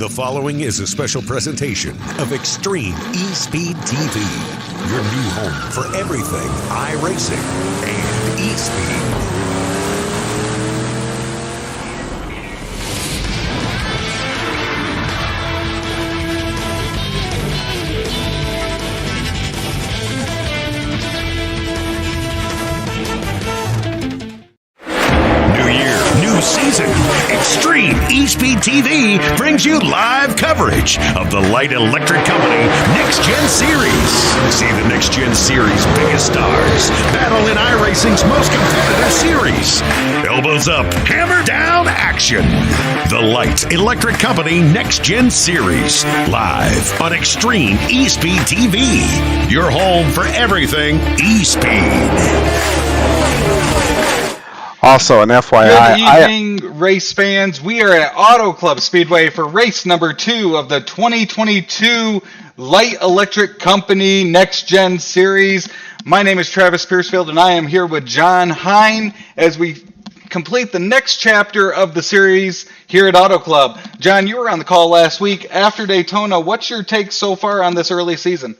The following is a special presentation of Extreme eSpeed TV, your new home for everything iRacing and eSpeed. Season. Extreme eSpeed TV brings you live coverage of the light electric company NextGen Series. See the NextGen Series' biggest stars battle in iRacing's most competitive series. Elbows up, hammer down action. The light electric company NextGen Series, live on Extreme eSpeed TV, your home for everything eSpeed. Also, an FYI. Good evening, race fans. We are at Auto Club Speedway for race number 2 of the 2022 Light Electric Company Next Gen Series. My name is Travis Piercefield, and I am here with John Hine as we complete the next chapter of the series here at Auto Club. John, you were on the call last week after Daytona. What's your take so far on this early season?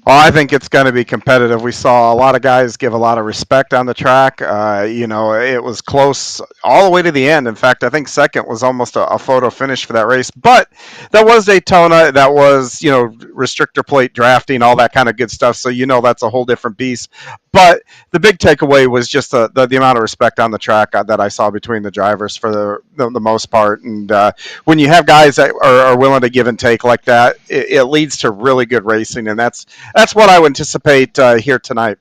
Well, I think it's going to be competitive. We saw a lot of guys give a lot of respect on the track. It was close all the way to the end. In fact, I think second was almost a photo finish for that race. But that was Daytona. That was, restrictor plate drafting, all that kind of good stuff. So, that's a whole different beast. But the big takeaway was just the amount of respect on the track that I saw between the drivers for the most part. And when you have guys that are willing to give and take like that, it leads to really good racing. And that's what I would anticipate here tonight.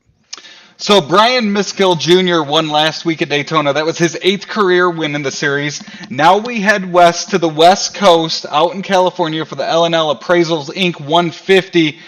So Brian Miskill Jr. won last week at Daytona. That was his 8th career win in the series. Now we head west to the West Coast out in California for the L&L Appraisals Inc. 150.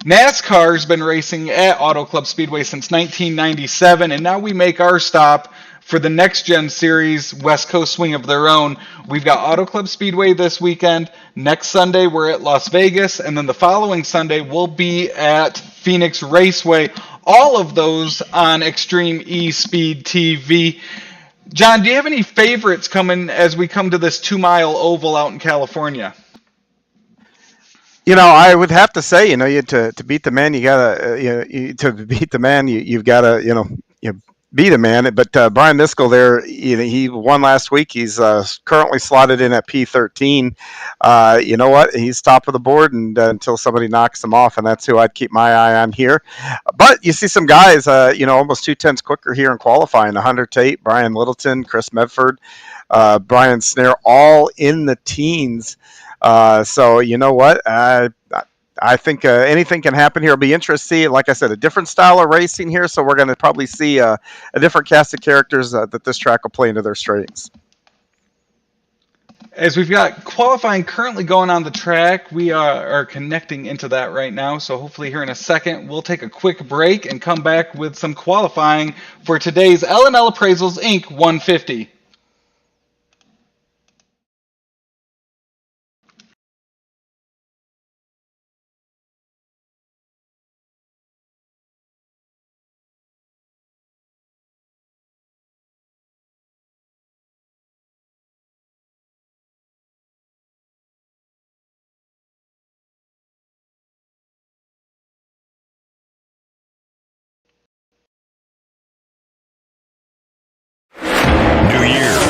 NASCAR's been racing at Auto Club Speedway since 1997, and now we make our stop for the Next Gen Series West Coast swing of their own. We've got Auto Club Speedway this weekend. Next Sunday, we're at Las Vegas, and then the following Sunday, we'll be at Phoenix Raceway. All of those on Extreme eSpeed TV. John, do you have any favorites coming as we come to this 2-mile oval out in California? I would have to say, to beat the man, you gotta, to beat the man, you've gotta, be the man. But Brian Miskill there, he won last week. He's currently slotted in at P13. You know what? He's top of the board and until somebody knocks him off, and that's who I'd keep my eye on here. But you see some guys, almost 2/10 quicker here in qualifying. 100 Tate, Brian Littleton, Chris Medford, Brian Snare, all in the teens. So you know what? I think anything can happen here. It'll be interesting. Like I said, a different style of racing here, so we're going to probably see a different cast of characters that this track will play into their strengths. As we've got qualifying currently going on the track, we are connecting into that right now. So hopefully here in a second, we'll take a quick break and come back with some qualifying for today's L&L Appraisals Inc. 150.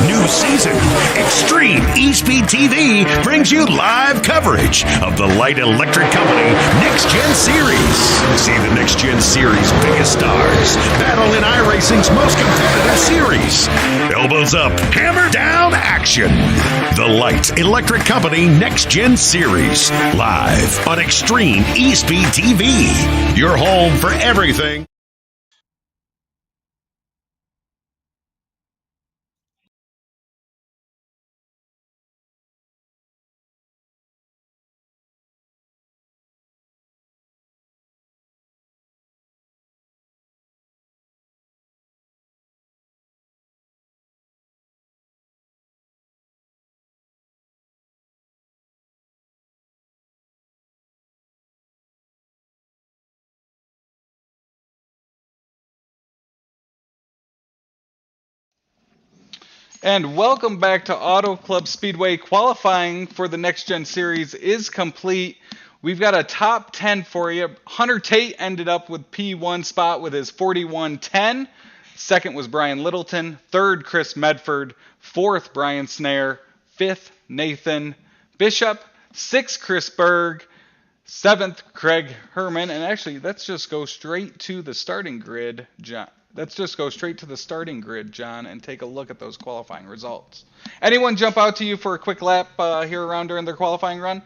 New season. Extreme eSpeed TV brings you live coverage of the light electric company NextGen Series. See the NextGen Series' biggest stars battle in iRacing's most competitive series. Elbows up, hammer down action. The light electric company NextGen Series, live on Extreme eSpeed TV, your home for everything. And welcome back to Auto Club Speedway. Qualifying for the Next Gen Series is complete. We've got a top 10 for you. Hunter Tate ended up with P1 spot with his 41.10. Second was Brian Littleton. Third, Chris Medford. Fourth, Brian Snare. Fifth, Nathan Bishop. Sixth, Chris Berg. Seventh, Craig Herman. And actually, let's just go straight to the starting grid, John. John, and take a look at those qualifying results. Anyone jump out to you for a quick lap here around during their qualifying run?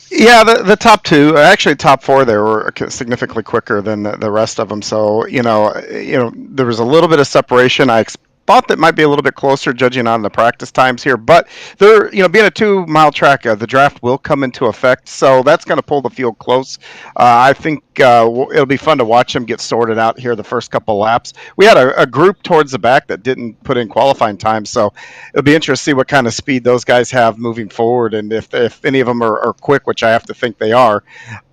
Yeah, the top two, actually top four there were significantly quicker than the rest of them. So, there was a little bit of separation. I thought that might be a little bit closer judging on the practice times here, but there, being a 2-mile track, the draft will come into effect. So that's going to pull the field close. I think it'll be fun to watch them get sorted out here the first couple laps. We had a group towards the back that didn't put in qualifying time, so it'll be interesting to see what kind of speed those guys have moving forward, and if any of them are quick, which I have to think they are,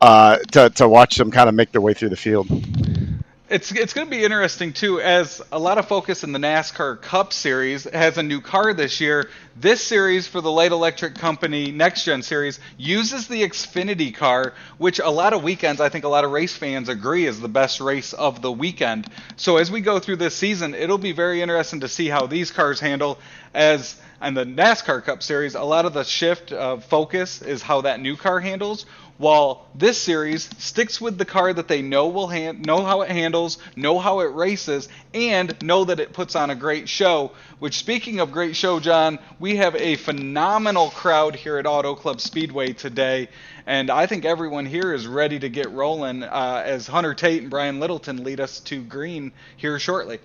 to watch them kind of make their way through the field. It's going to be interesting, too, as a lot of focus in the NASCAR Cup Series has a new car this year. This series for the Light Electric Company Next Gen Series uses the Xfinity car, which a lot of weekends, I think a lot of race fans agree is the best race of the weekend. So as we go through this season, it'll be very interesting to see how these cars handle. As in the NASCAR Cup Series, a lot of the shift of focus is how that new car handles, while this series sticks with the car that they know will know how it handles, know how it races, and know that it puts on a great show. Which, speaking of great show, John, we have a phenomenal crowd here at Auto Club Speedway today, and I think everyone here is ready to get rolling as Hunter Tate and Brian Littleton lead us to green here shortly.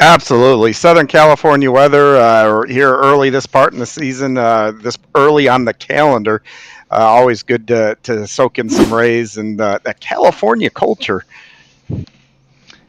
Absolutely. Southern California weather here early this part in the season, this early on the calendar. Always good to soak in some rays and that California culture.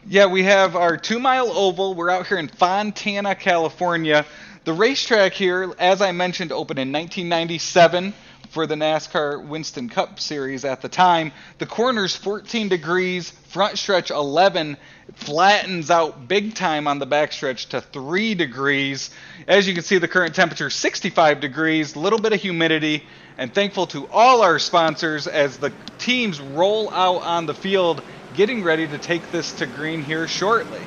Yeah, we have our 2-mile oval. We're out here in Fontana, California. The racetrack here, as I mentioned, opened in 1997 for the NASCAR Winston Cup Series at the time. The corner's 14 degrees, front stretch 11, flattens out big time on the backstretch to 3 degrees. As you can see, the current temperature 65 degrees, a little bit of humidity, and thankful to all our sponsors as the teams roll out on the field, getting ready to take this to green here shortly.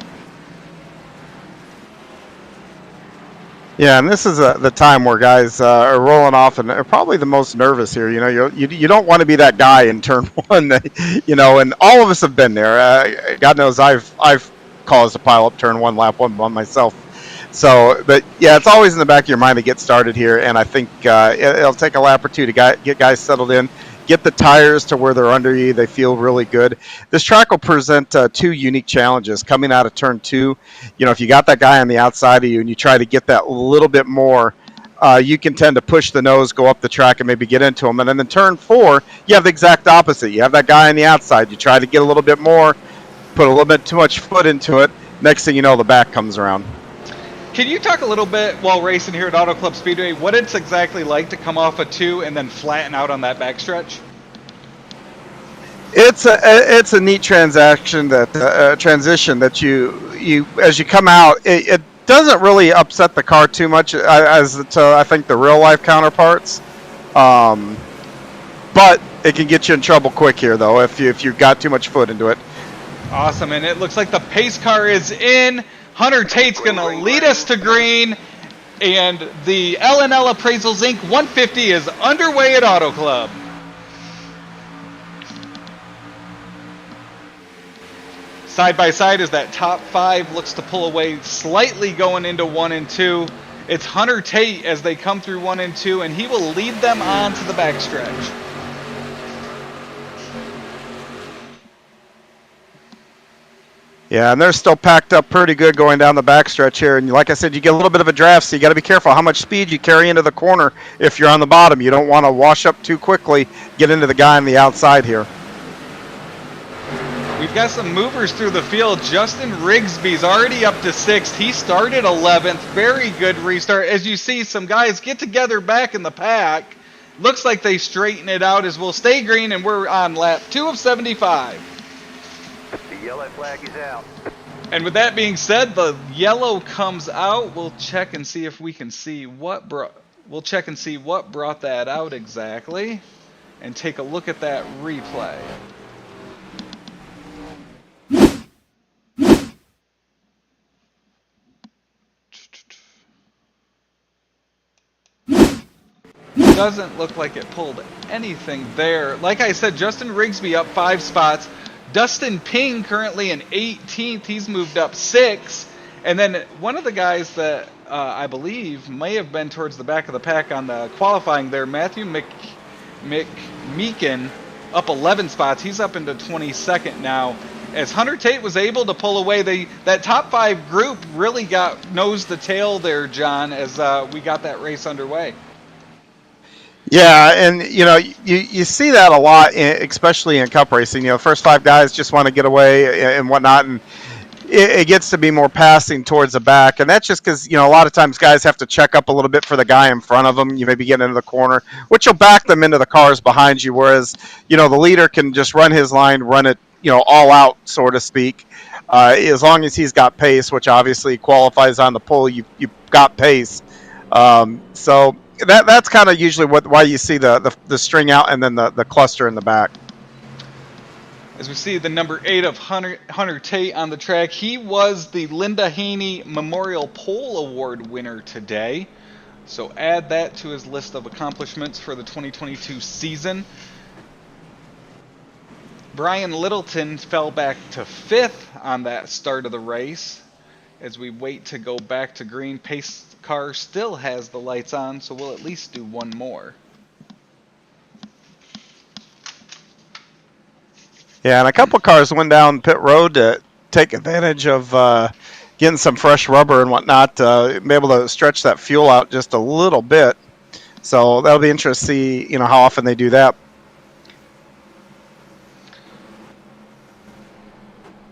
Yeah, and this is the time where guys are rolling off and are probably the most nervous here. You don't want to be that guy in turn one, and all of us have been there. God knows I've caused a pile up turn one, lap one by myself. So, but yeah, it's always in the back of your mind to get started here, and I think it'll take a lap or two to get guys settled in, get the tires to where they're under you. They feel really good. This track will present two unique challenges coming out of turn two. If you got that guy on the outside of you and you try to get that little bit more, you can tend to push the nose, go up the track, and maybe get into him. And then in turn four, you have the exact opposite. You have that guy on the outside. You try to get a little bit more, put a little bit too much foot into it. Next thing you know, the back comes around. Can you talk a little bit while racing here at Auto Club Speedway, what it's exactly like to come off a 2 and then flatten out on that backstretch? It's a neat transition that you as you come out, it doesn't really upset the car too much as to I think the real life counterparts, but it can get you in trouble quick here though if you've got too much foot into it. Awesome, and it looks like the pace car is in. Hunter Tate's going to lead us to green, and the L&L Appraisals Inc. 150 is underway at Auto Club. Side by side as that top 5 looks to pull away slightly going into 1 and 2. It's Hunter Tate as they come through 1 and 2, and he will lead them on to the backstretch. Yeah, and they're still packed up pretty good going down the backstretch here. And like I said, you get a little bit of a draft, so you got to be careful how much speed you carry into the corner if you're on the bottom. You don't want to wash up too quickly, get into the guy on the outside here. We've got some movers through the field. Justin Rigsby's already up to 6th. He started 11th. Very good restart. As you see, some guys get together back in the pack. Looks like they straighten it out as we'll stay green, and we're on lap 2 of 75. The yellow flag is out. And with that being said, the yellow comes out. We'll check and see if we can see what brought that out exactly, and take a look at that replay. Doesn't look like it pulled anything there. Like I said, Justin Rigsby up 5 spots. Dustin Ping currently in 18th. He's moved up 6. And then one of the guys that I believe may have been towards the back of the pack on the qualifying there, Matthew McMeekin, up 11 spots. He's up into 22nd now. As Hunter Tate was able to pull away, that top 5 group really got nose to tail there, John, as we got that race underway. Yeah, and you see that a lot, especially in cup racing. First 5 guys just want to get away and whatnot, and it gets to be more passing towards the back, and that's just because a lot of times guys have to check up a little bit for the guy in front of them. You maybe get into the corner, which will back them into the cars behind you. Whereas the leader can just run his line, run it all out, so to speak. As long as he's got pace, which obviously qualifies on the pole, you've got pace. So that's kind of usually why you see the string out and then the cluster in the back. As we see the number 8 of Hunter Tate on the track, he was the Linda Haney Memorial Pole Award winner today. So add that to his list of accomplishments for the 2022 season. Brian Littleton fell back to 5th on that start of the race. As we wait to go back to green, pace car still has the lights on, so we'll at least do one more. Yeah, and a couple cars went down pit road to take advantage of getting some fresh rubber and whatnot, be able to stretch that fuel out just a little bit. So that'll be interesting to see, how often they do that.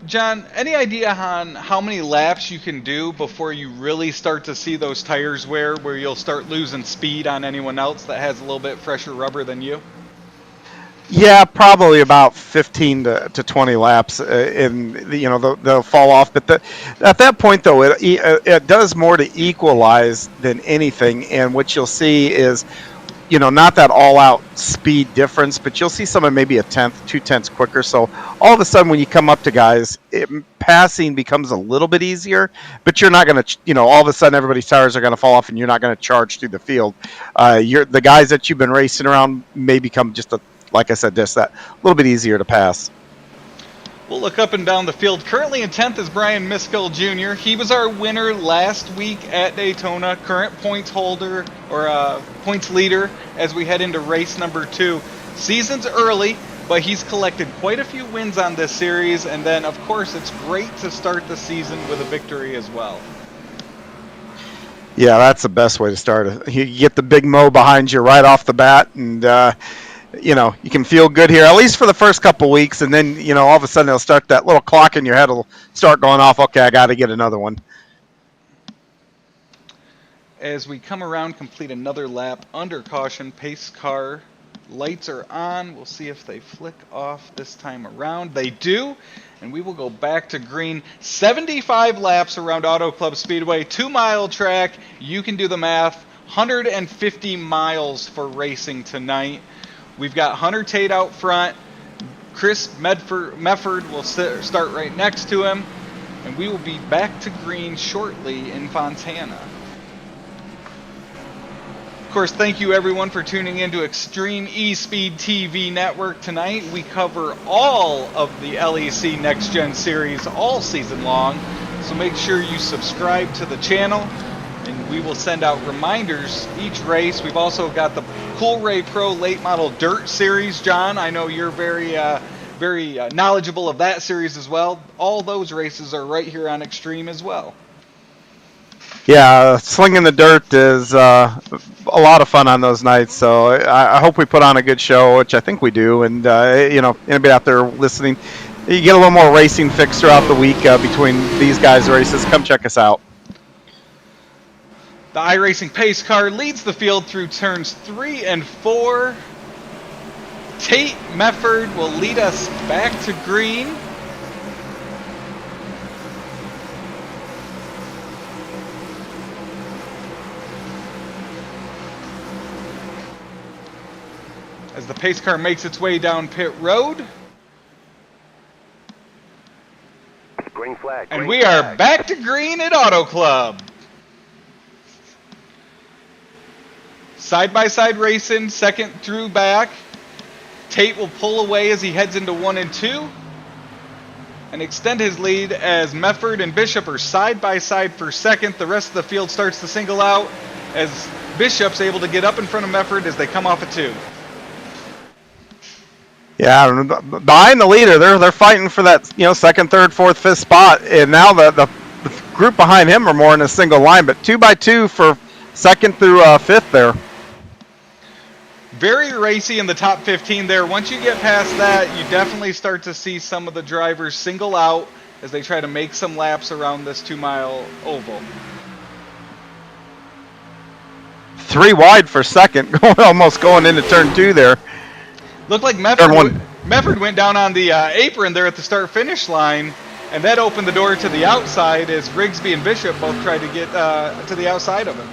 John, any idea on how many laps you can do before you really start to see those tires wear, where you'll start losing speed on anyone else that has a little bit fresher rubber than you? Yeah, probably about 15 to 20 laps, and they'll fall off. But at that point, though, it does more to equalize than anything. And what you'll see is, not that all-out speed difference, but you'll see someone maybe a tenth, 2 tenths quicker. So all of a sudden, when you come up to guys, passing becomes a little bit easier. But you're not going to, all of a sudden, everybody's tires are going to fall off, and you're not going to charge through the field. The guys that you've been racing around may become just like I said, just that a little bit easier to pass. We'll look up and down the field. Currently in 10th is Brian Miskell Jr. He was our winner last week at Daytona, current points holder or points leader as we head into race number 2. Season's early, but he's collected quite a few wins on this series, and then of course it's great to start the season with a victory as well. Yeah, that's the best way to start it. You get the big mo behind you right off the bat, and you can feel good here, at least for the first couple weeks, and then, all of a sudden it'll start, that little clock in your head will start going off. Okay, I got to get another one. As we come around, complete another lap under caution. Pace car lights are on. We'll see if they flick off this time around. They do, and we will go back to green. 75 laps around Auto Club Speedway, 2-mile track. You can do the math. 150 miles for racing tonight. We've got Hunter Tate out front. Chris Mefford will start right next to him. And we will be back to green shortly in Fontana. Of course, thank you everyone for tuning in to Extreme eSpeed TV Network tonight. We cover all of the LEC NextGen series all season long. So make sure you subscribe to the channel. And we will send out reminders each race. We've also got the Cool Ray Pro Late Model Dirt Series. John, I know you're very knowledgeable of that series as well. All those races are right here on Extreme as well. Yeah, slinging the dirt is a lot of fun on those nights. So I hope we put on a good show, which I think we do. And, anybody out there listening, you get a little more racing fix throughout the week between these guys' races. Come check us out. The iRacing pace car leads the field through turns 3 and 4. Tate Mefford will lead us back to green. as the pace car makes its way down pit road. Green flag. And we are back to green at Auto Club. Side-by-side racing, second through back. Tate will pull away as he heads into 1 and 2. And extend his lead as Mefford and Bishop are side-by-side for second. The rest of the field starts to single out as Bishop's able to get up in front of Mefford as they come off a 2. Yeah, behind the leader, they're fighting for that, second, third, fourth, fifth spot, and now the group behind him are more in a single line, but 2 by 2 for second through fifth there. Very racy in the top 15 there. Once you get past that, you definitely start to see some of the drivers single out as they try to make some laps around this 2-mile oval. 3 wide for second, almost going into turn 2 there. Looked like Mefford went down on the apron there at the start-finish line, and that opened the door to the outside as Rigsby and Bishop both tried to get to the outside of him.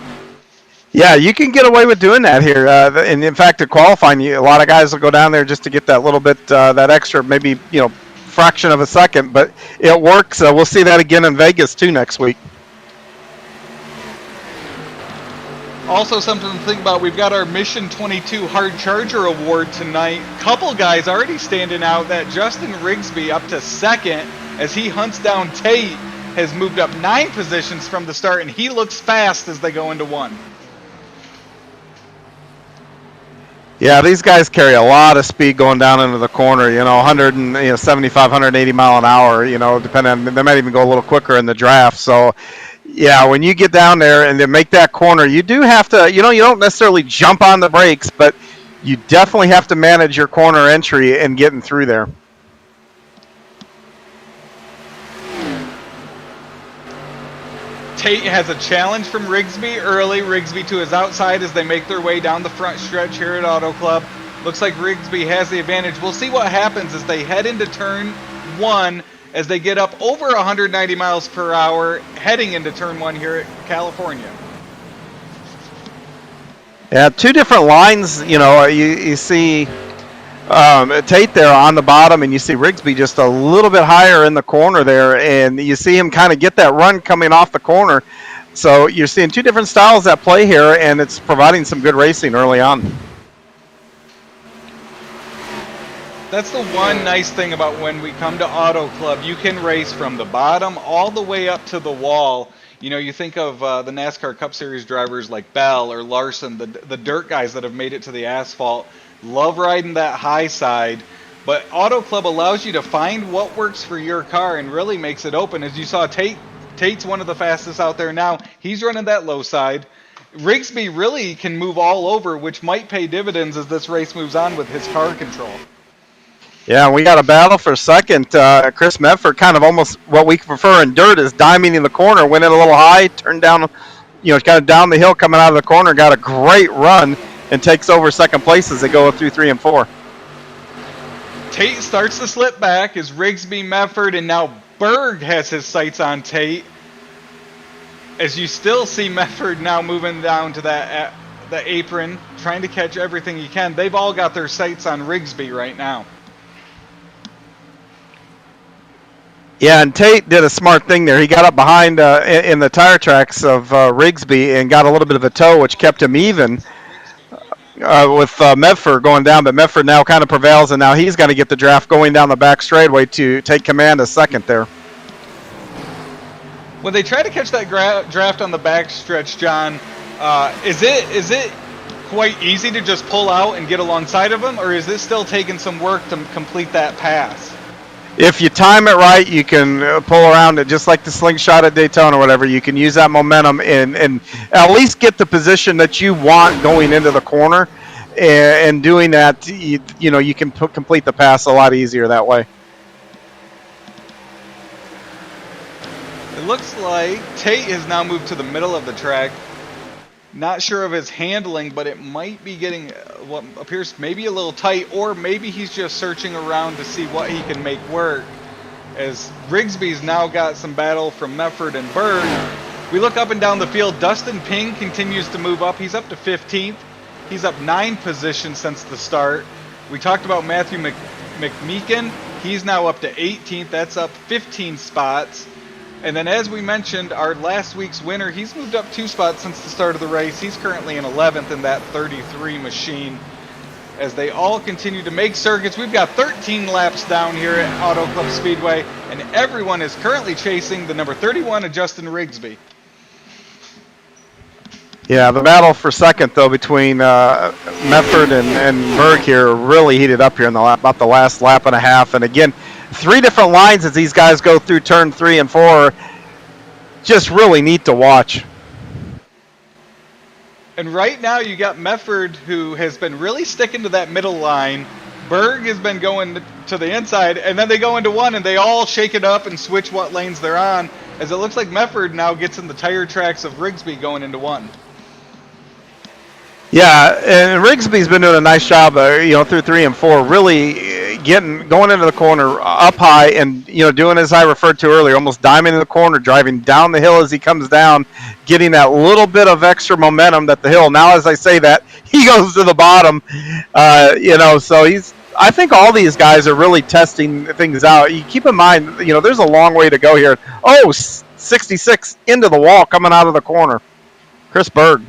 Yeah, you can get away with doing that here. And in fact, to qualifying, a lot of guys will go down there just to get that little bit, that extra, maybe, fraction of a second. But it works. We'll see that again in Vegas, too, next week. Also something to think about, we've got our Mission 22 Hard Charger Award tonight. Couple guys already standing out. That Justin Rigsby up to second as he hunts down Tate, has moved up 9 positions from the start, and he looks fast as they go into 1. Yeah, these guys carry a lot of speed going down into the corner, 175, 180 mile an hour, depending on, they might even go a little quicker in the draft. So, yeah, when you get down there and they make that corner, you do have to, you don't necessarily jump on the brakes, but you definitely have to manage your corner entry and getting through there. Tate has a challenge from Rigsby early. Rigsby to his outside as they make their way down the front stretch here at Auto Club. Looks like Rigsby has the advantage. We'll see what happens as they head into turn 1 as they get up over 190 miles per hour heading into turn 1 here at California. Yeah, 2 different lines. You see Tate there on the bottom, and you see Rigsby just a little bit higher in the corner there, and you see him kind of get that run coming off the corner. So you're seeing 2 different styles at play here, and it's providing some good racing early on. That's the one nice thing about when we come to Auto Club. You can race from the bottom all the way up to the wall. You think of the NASCAR Cup Series drivers like Bell or Larson, the dirt guys that have made it to the asphalt. Love riding that high side, but Auto Club allows you to find what works for your car and really makes it open. As you saw, Tate's one of the fastest out there now. He's running that low side. Rigsby really can move all over, which might pay dividends as this race moves on with his car control. Yeah, we got a battle for second. Chris Medford, kind of almost what we prefer in dirt, is diming in the corner, went in a little high, turned down, kind of down the hill coming out of the corner, got a great run, and takes over second place as they go through 3 and 4. Tate starts to slip back as Rigsby, Mefford, and now Berg has his sights on Tate. As you still see Mefford now moving down to the apron, trying to catch everything he can. They've all got their sights on Rigsby right now. Yeah, and Tate did a smart thing there. He got up behind in the tire tracks of Rigsby and got a little bit of a tow, which kept him even. With Medford going down, but Medford now kind of prevails, and now he's got to get the draft going down the back straightaway to take command of second there. When they try to catch that draft on the back stretch, John, is it quite easy to just pull out and get alongside of him, or is it still taking some work to complete that pass? If you time it right, you can pull around it just like the slingshot at Daytona or whatever. You can use that momentum and at least get the position that you want going into the corner. And doing that, you can complete the pass a lot easier that way. It looks like Tate has now moved to the middle of the track. Not sure of his handling, but it might be getting what appears maybe a little tight, or maybe he's just searching around to see what he can make work. As Rigsby's now got some battle from Mefford and Berg. We look up and down the field. Dustin Ping continues to move up. He's up to 15th. He's up 9 positions since the start. We talked about Matthew McMeekin. He's now up to 18th. That's up 15 spots. And then, as we mentioned, our last week's winner, he's moved up 2 spots since the start of the race. He's currently in 11th in that 33 machine. As they all continue to make circuits, we've got 13 laps down here at Auto Club Speedway, and everyone is currently chasing the number 31 of Justin Rigsby. Yeah, the battle for second, though, between Mefford and Berg here really heated up here in about the last lap and a half. And again, 3 different lines as these guys go through turn 3 and 4. Just really neat to watch. And right now you got Mefford, who has been really sticking to that middle line. Berg has been going to the inside, and then they go into one, and they all shake it up and switch what lanes they're on, as it looks like Mefford now gets in the tire tracks of Rigsby going into one. Yeah, and Rigsby's been doing a nice job, through 3 and 4, really going into the corner up high and, doing as I referred to earlier, almost diming in the corner, driving down the hill as he comes down, getting that little bit of extra momentum that the hill. Now, as I say that, he goes to the bottom, so I think all these guys are really testing things out. You keep in mind, there's a long way to go here. 66 into the wall coming out of the corner. Chris Berg.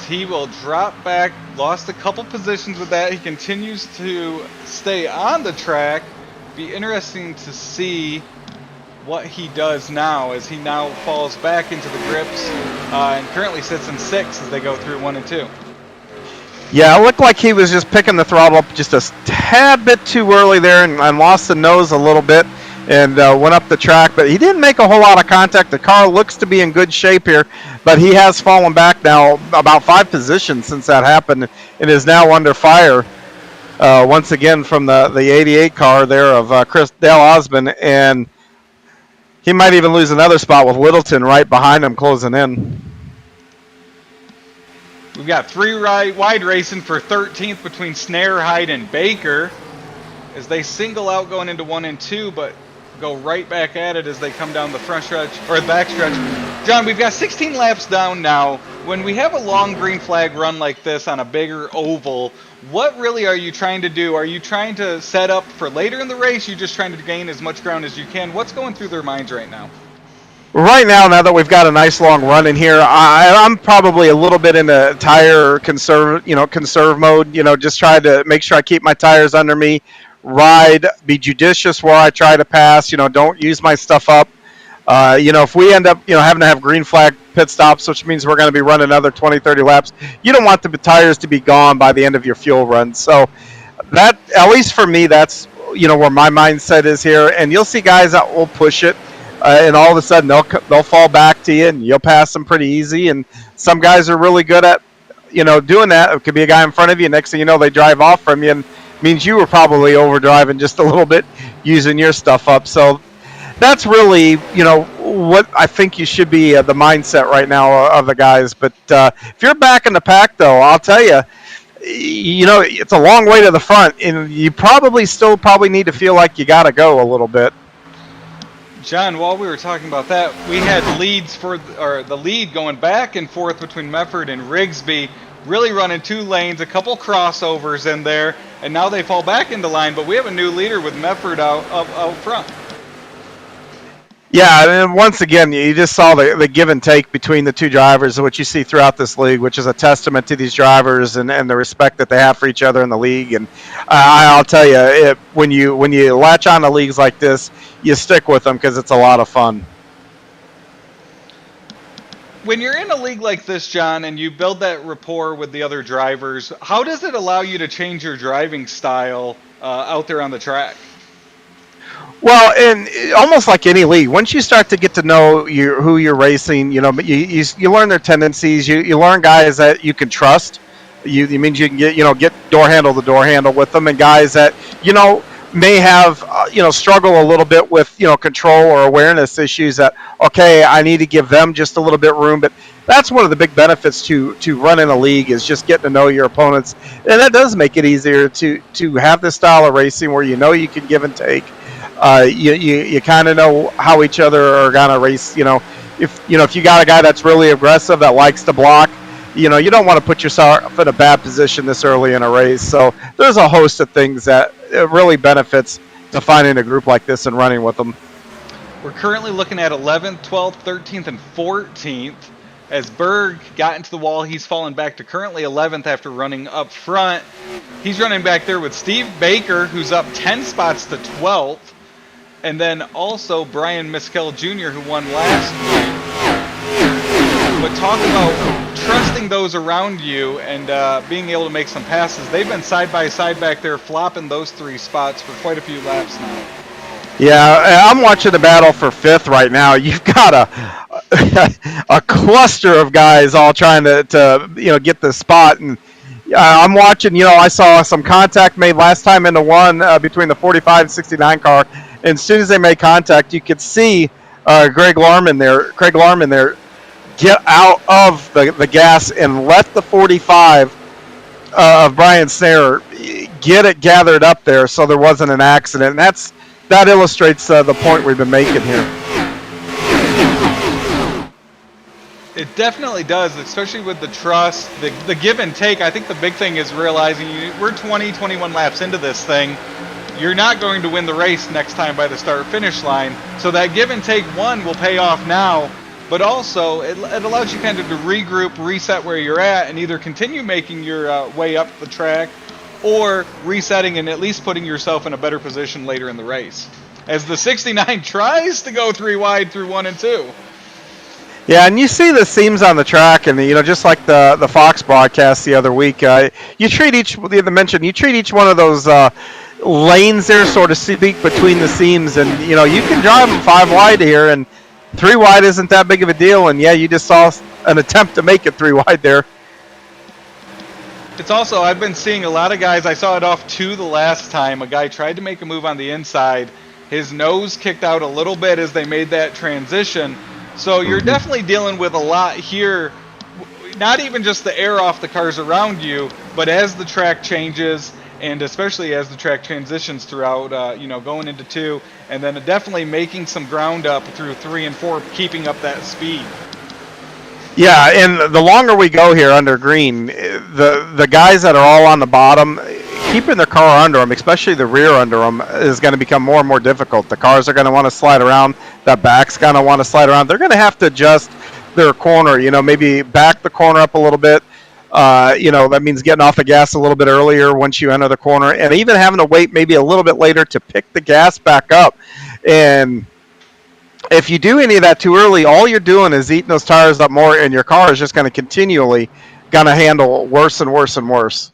He will drop back, lost a couple positions with that. He continues to stay on the track. Be interesting to see what he does now, as he now falls back into the grips and currently sits in 6 as they go through 1 and 2. Yeah, it looked like he was just picking the throttle up just a tad bit too early there and lost the nose a little bit and went up the track, but he didn't make a whole lot of contact. The car looks to be in good shape here, but he has fallen back now about 5 positions since that happened and is now under fire once again from the 88 car there of Dale Osmond, and he might even lose another spot with Littleton right behind him closing in. We've got 3 wide racing for 13th between Snare, Hyde, and Baker as they single out going into 1 and 2, but go right back at it as they come down the front stretch, or the back stretch. John, we've got 16 laps down now. When we have a long green flag run like this on a bigger oval, what really are you trying to do? Are you trying to set up for later in the race? You're just trying to gain as much ground as you can? What's going through their minds right now? Right now that we've got a nice long run in here, I'm probably a little bit into tire conserve mode. Just try to make sure I keep my tires under me, ride, be judicious where I try to pass. Don't use my stuff up. If we end up having to have green flag pit stops, which means we're going to be running another 20, 30 laps, you don't want the tires to be gone by the end of your fuel run. So that, at least for me, that's where my mindset is here. And you'll see guys that will push it. And all of a sudden they'll fall back to you, and you'll pass them pretty easy. And some guys are really good at doing that. It could be a guy in front of you. Next thing you know, they drive off from you, and means you were probably overdriving just a little bit, using your stuff up. So that's really what I think you should be the mindset right now of the guys. But if you're back in the pack, though, I'll tell you, it's a long way to the front, and you still need to feel like you got to go a little bit. John, while we were talking about that, we had the lead going back and forth between Mefford and Rigsby, really running 2 lanes, a couple crossovers in there, and now they fall back into line, but we have a new leader with Mefford out front. Yeah, and once again, you just saw the give and take between the 2 drivers, which you see throughout this league, which is a testament to these drivers and the respect that they have for each other in the league. And I'll tell you, when you latch on to leagues like this, you stick with them because it's a lot of fun. When you're in a league like this, John, and you build that rapport with the other drivers, how does it allow you to change your driving style out there on the track? Well, and almost like any league, once you start to get to know who you're racing, you learn their tendencies. You learn guys that you can trust. You means you can get door handle to door handle with them, and guys that may have struggle a little bit with control or awareness issues. That I need to give them just a little bit room, but that's one of the big benefits to running a league is just getting to know your opponents, and that does make it easier to have this style of racing where you can give and take. You kind of know how each other are gonna race. if you got a guy that's really aggressive that likes to block, you don't want to put yourself in a bad position this early in a race. So there's a host of things that it really benefits to finding a group like this and running with them. We're currently looking at 11th, 12th, 13th, and 14th. As Berg got into the wall, he's fallen back to currently 11th after running up front. He's running back there with Steve Baker, who's up 10 spots to 12th. And then also Brian Miskell Jr., who won last week. But talk about trusting those around you and being able to make some passes. They've been side by side back there, flopping those 3 spots for quite a few laps now. Yeah, I'm watching the battle for 5th right now. You've got a cluster of guys all trying to get the spot, and I'm watching. I saw some contact made last time into one between the 45 and 69 car, and as soon as they made contact, you could see Craig Larman there get out of the gas and let the 45 of Brian Snare get it gathered up there, so there wasn't an accident. And that illustrates the point we've been making here. It definitely does, especially with the trust, the give and take. I think the big thing is realizing we're 20, 21 laps into this thing. You're not going to win the race next time by the start-finish line. So that give and take, one, will pay off now, but also it allows you kind of to regroup, reset where you're at, and either continue making your way up the track or resetting and at least putting yourself in a better position later in the race. As the 69 tries to go 3 wide through 1 and 2. Yeah, and you see the seams on the track, and just like the Fox broadcast the other week, you treat each one of those lanes there, so to speak, between the seams, and you can drive them 5 wide here, and 3 wide isn't that big of a deal. And yeah, you just saw an attempt to make it 3 wide there. It's also, I've been seeing a lot of guys, I saw it off 2 the last time. A guy tried to make a move on the inside. His nose kicked out a little bit as they made that transition. So you're definitely dealing with a lot here. Not even just the air off the cars around you, but as the track changes, and especially as the track transitions throughout, going into 2, and then definitely making some ground up through 3 and 4, keeping up that speed. Yeah, and the longer we go here under green, the guys that are all on the bottom, keeping their car under them, especially the rear under them, is going to become more and more difficult. The cars are going to want to slide around. That back's going to want to slide around. They're going to have to adjust their corner, maybe back the corner up a little bit. That means getting off the gas a little bit earlier once you enter the corner, and even having to wait maybe a little bit later to pick the gas back up. And if you do any of that too early, all you're doing is eating those tires up more, and your car is just going to continually handle worse and worse and worse.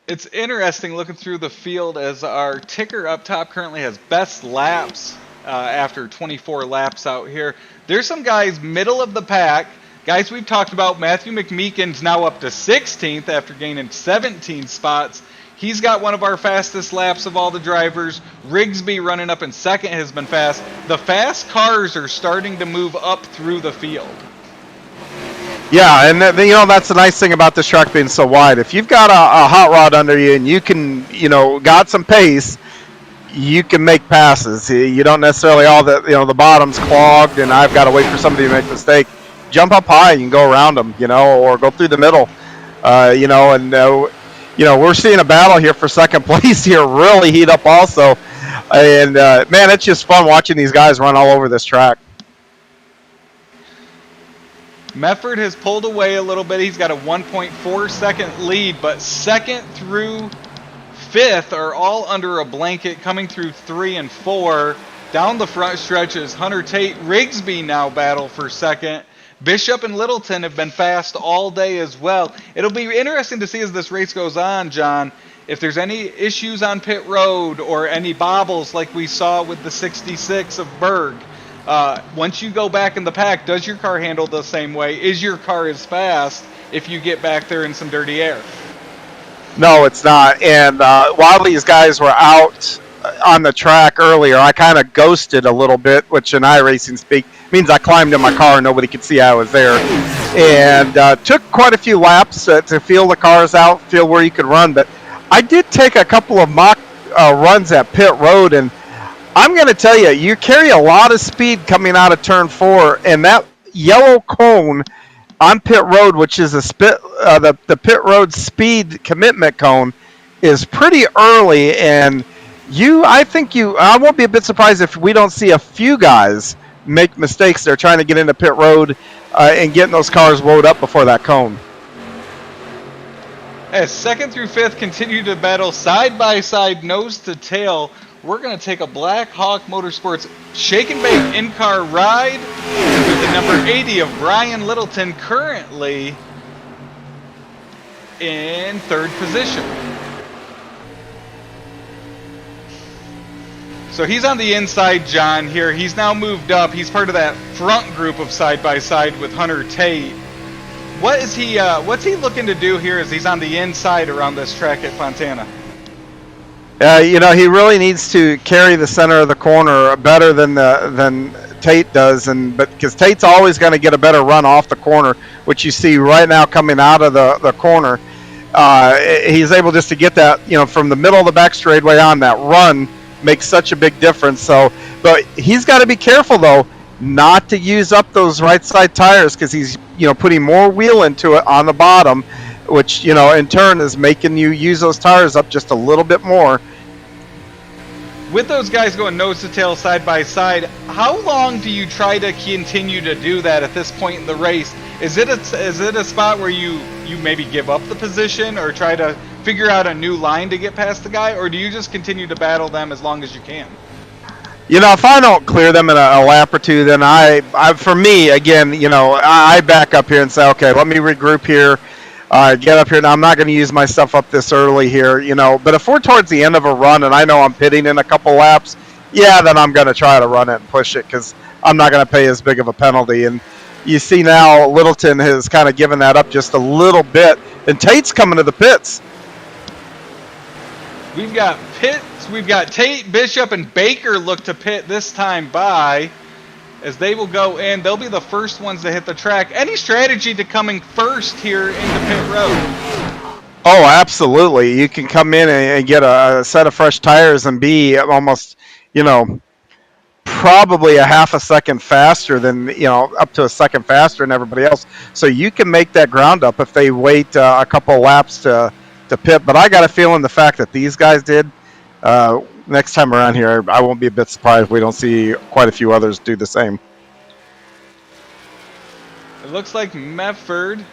It's interesting looking through the field as our ticker up top currently has best laps after 24 laps out here. There's some guys middle of the pack. Guys we've talked about, Matthew McMeekin's now up to 16th after gaining 17 spots. He's got one of our fastest laps of all the drivers. Rigsby running up in 2nd has been fast. The fast cars are starting to move up through the field. Yeah, and that's the nice thing about this track being so wide. If you've got a hot rod under you and you can, got some pace, you can make passes. You don't necessarily the bottom's clogged and I've got to wait for somebody to make a mistake. Jump up high, you can go around them, or go through the middle, we're seeing a battle here for 2nd place here really heat up also. And, man, it's just fun watching these guys run all over this track. Mefford has pulled away a little bit. He's got a 1.4 second lead, but 2nd through 5th are all under a blanket, coming through 3 and 4. Down the front stretches, Hunter Tate, Rigsby now battle for 2nd. Bishop and Littleton have been fast all day as well. It'll be interesting to see as this race goes on, John, if there's any issues on pit road or any bobbles like we saw with the 66 of Berg. Once you go back in the pack, does your car handle the same way? Is your car as fast if you get back there in some dirty air? No, it's not. And while these guys were out on the track earlier, I kind of ghosted a little bit, which in iRacing speak means I climbed in my car and nobody could see I was there. And took quite a few laps to feel the cars out, feel where you could run. But I did take a couple of mock runs at pit road, and I'm going to tell you, you carry a lot of speed coming out of turn 4, and that yellow cone on pit road, which is the pit road speed commitment cone, is pretty early. And I won't be a bit surprised if we don't see a few guys make mistakes. They're trying to get into pit road and getting those cars woed up before that cone. As 2nd through 5th continue to battle side by side, nose to tail, we're going to take a Blackhawk Motorsports shake and bake in-car ride with the number 80 of Brian Littleton, currently in 3rd position. So he's on the inside, John, here. He's now moved up. He's part of that front group of side-by-side with Hunter Tate. What's he looking to do here as he's on the inside around this track at Fontana? He really needs to carry the center of the corner better than Tate does, because Tate's always going to get a better run off the corner, which you see right now coming out of the corner. He's able just to get that, from the middle of the back straightaway on that run makes such a big difference. But he's got to be careful though, not to use up those right side tires, because he's putting more wheel into it on the bottom, which in turn is making you use those tires up just a little bit more. With those guys going nose to tail, side by side, how long do you try to continue to do that at this point in the race? Is it a spot where you maybe give up the position or try to figure out a new line to get past the guy, or do you just continue to battle them as long as you can? If I don't clear them in a lap or two, then I back up here and say, okay, let me regroup here, get up here. Now, I'm not going to use my stuff up this early here, But if we're towards the end of a run and I know I'm pitting in a couple laps, then I'm going to try to run it and push it, because I'm not going to pay as big of a penalty. And you see now Littleton has kind of given that up just a little bit, and Tate's coming to the pits. We've got Tate, Bishop, and Baker look to pit this time by, as they will go in. They'll be the first ones to hit the track. Any strategy to coming first here into pit road? Oh, absolutely. You can come in and get a set of fresh tires and be almost, probably a half a second faster than, up to a second faster than everybody else. So you can make that ground up if they wait a couple laps to pit. But I got a feeling the fact that these guys did, next time around here, I won't be a bit surprised if we don't see quite a few others do the same. It looks like Medford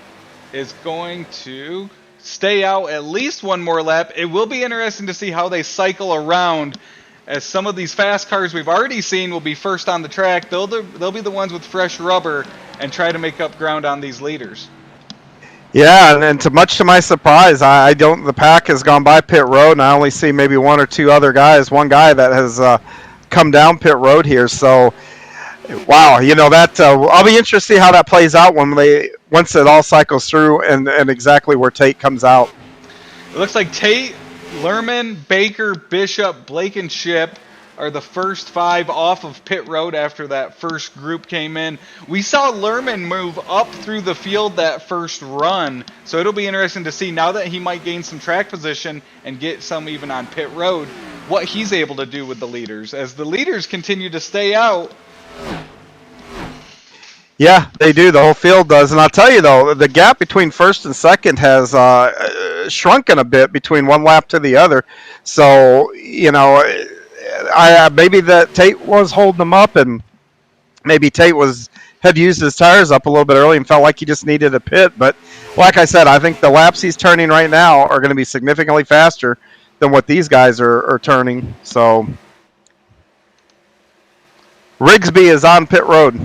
is going to stay out at least one more lap. It will be interesting to see how they cycle around, as some of these fast cars we've already seen will be first on the track. They'll be the ones with fresh rubber and try to make up ground on these leaders. Yeah, and much to my surprise, the pack has gone by pit road, and I only see maybe one or two other guys. One guy that has come down pit road here. So, wow, I'll be interested to see how that plays out once it all cycles through and exactly where Tate comes out. It looks like Tate, Lerman, Baker, Bishop, Blankenship are the first 5 off of pit road after that first group came in. We saw Lerman move up through the field that first run, so it'll be interesting to see, now that he might gain some track position and get some even on pit road, what he's able to do with the leaders, as the leaders continue to stay out. Yeah, they do. The whole field does. And I'll tell you, though, the gap between first and second has shrunken a bit between one lap to the other. So, maybe that Tate was holding them up, and maybe Tate had used his tires up a little bit early and felt like he just needed a pit. But like I said, I think the laps he's turning right now are going to be significantly faster than what these guys are turning. So Rigsby is on pit road.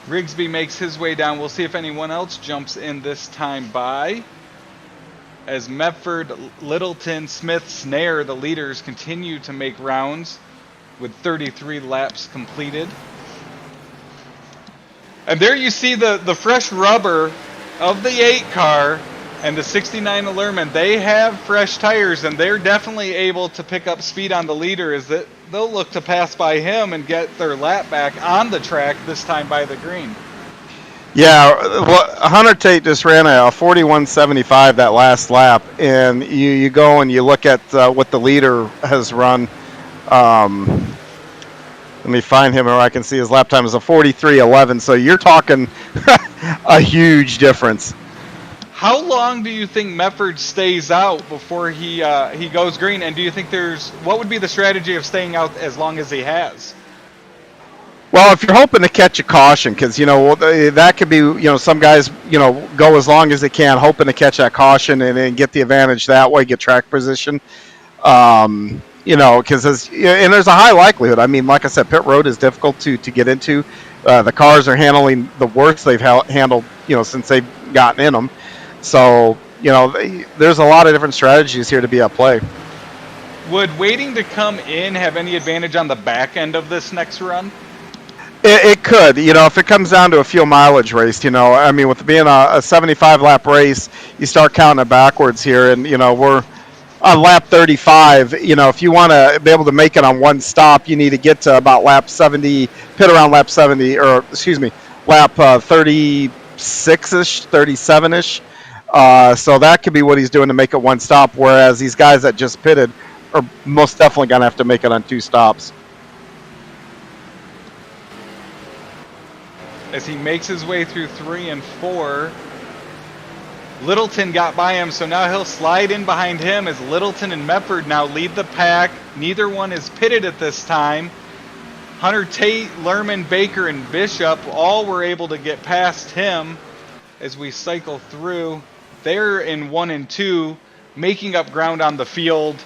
Rigsby makes his way down. We'll see if anyone else jumps in this time by, as Medford, Littleton, Smith, Snare, the leaders, continue to make rounds with 33 laps completed. And there you see the fresh rubber of the 8 car and the 69 Allurman. They have fresh tires, and they're definitely able to pick up speed on the leader, as they'll look to pass by him and get their lap back on the track, this time by the green. Yeah, well, Hunter Tate just ran a 41.75 that last lap, and you go and you look at what the leader has run. Let me find him, or I can see his lap time is a 43.11. So you're talking a huge difference. How long do you think Mefford stays out before he goes green? And do you think what would be the strategy of staying out as long as he has? Well, if you're hoping to catch a caution, because that could be, some guys, go as long as they can, hoping to catch that caution and get the advantage that way, get track position. Because there's a high likelihood. I mean, like I said, pit road is difficult to get into. The cars are handling the worst they've handled, since they've gotten in them. So, there's a lot of different strategies here to be at play. Would waiting to come in have any advantage on the back end of this next run? It could, if it comes down to a fuel mileage race, I mean, with being a 75 lap race, you start counting it backwards here, and we're on lap 35. If you want to be able to make it on one stop, you need to get to about lap 70, pit around lap 70, or excuse me, lap 36ish, 37ish. So that could be what he's doing to make it one stop, whereas these guys that just pitted are most definitely going to have to make it on two stops. As he makes his way through 3 and 4, Littleton got by him, so now he'll slide in behind him as Littleton and Mefford now lead the pack. Neither one is pitted at this time. Hunter Tate, Lerman, Baker, and Bishop all were able to get past him as we cycle through. They're in 1 and 2, making up ground on the field.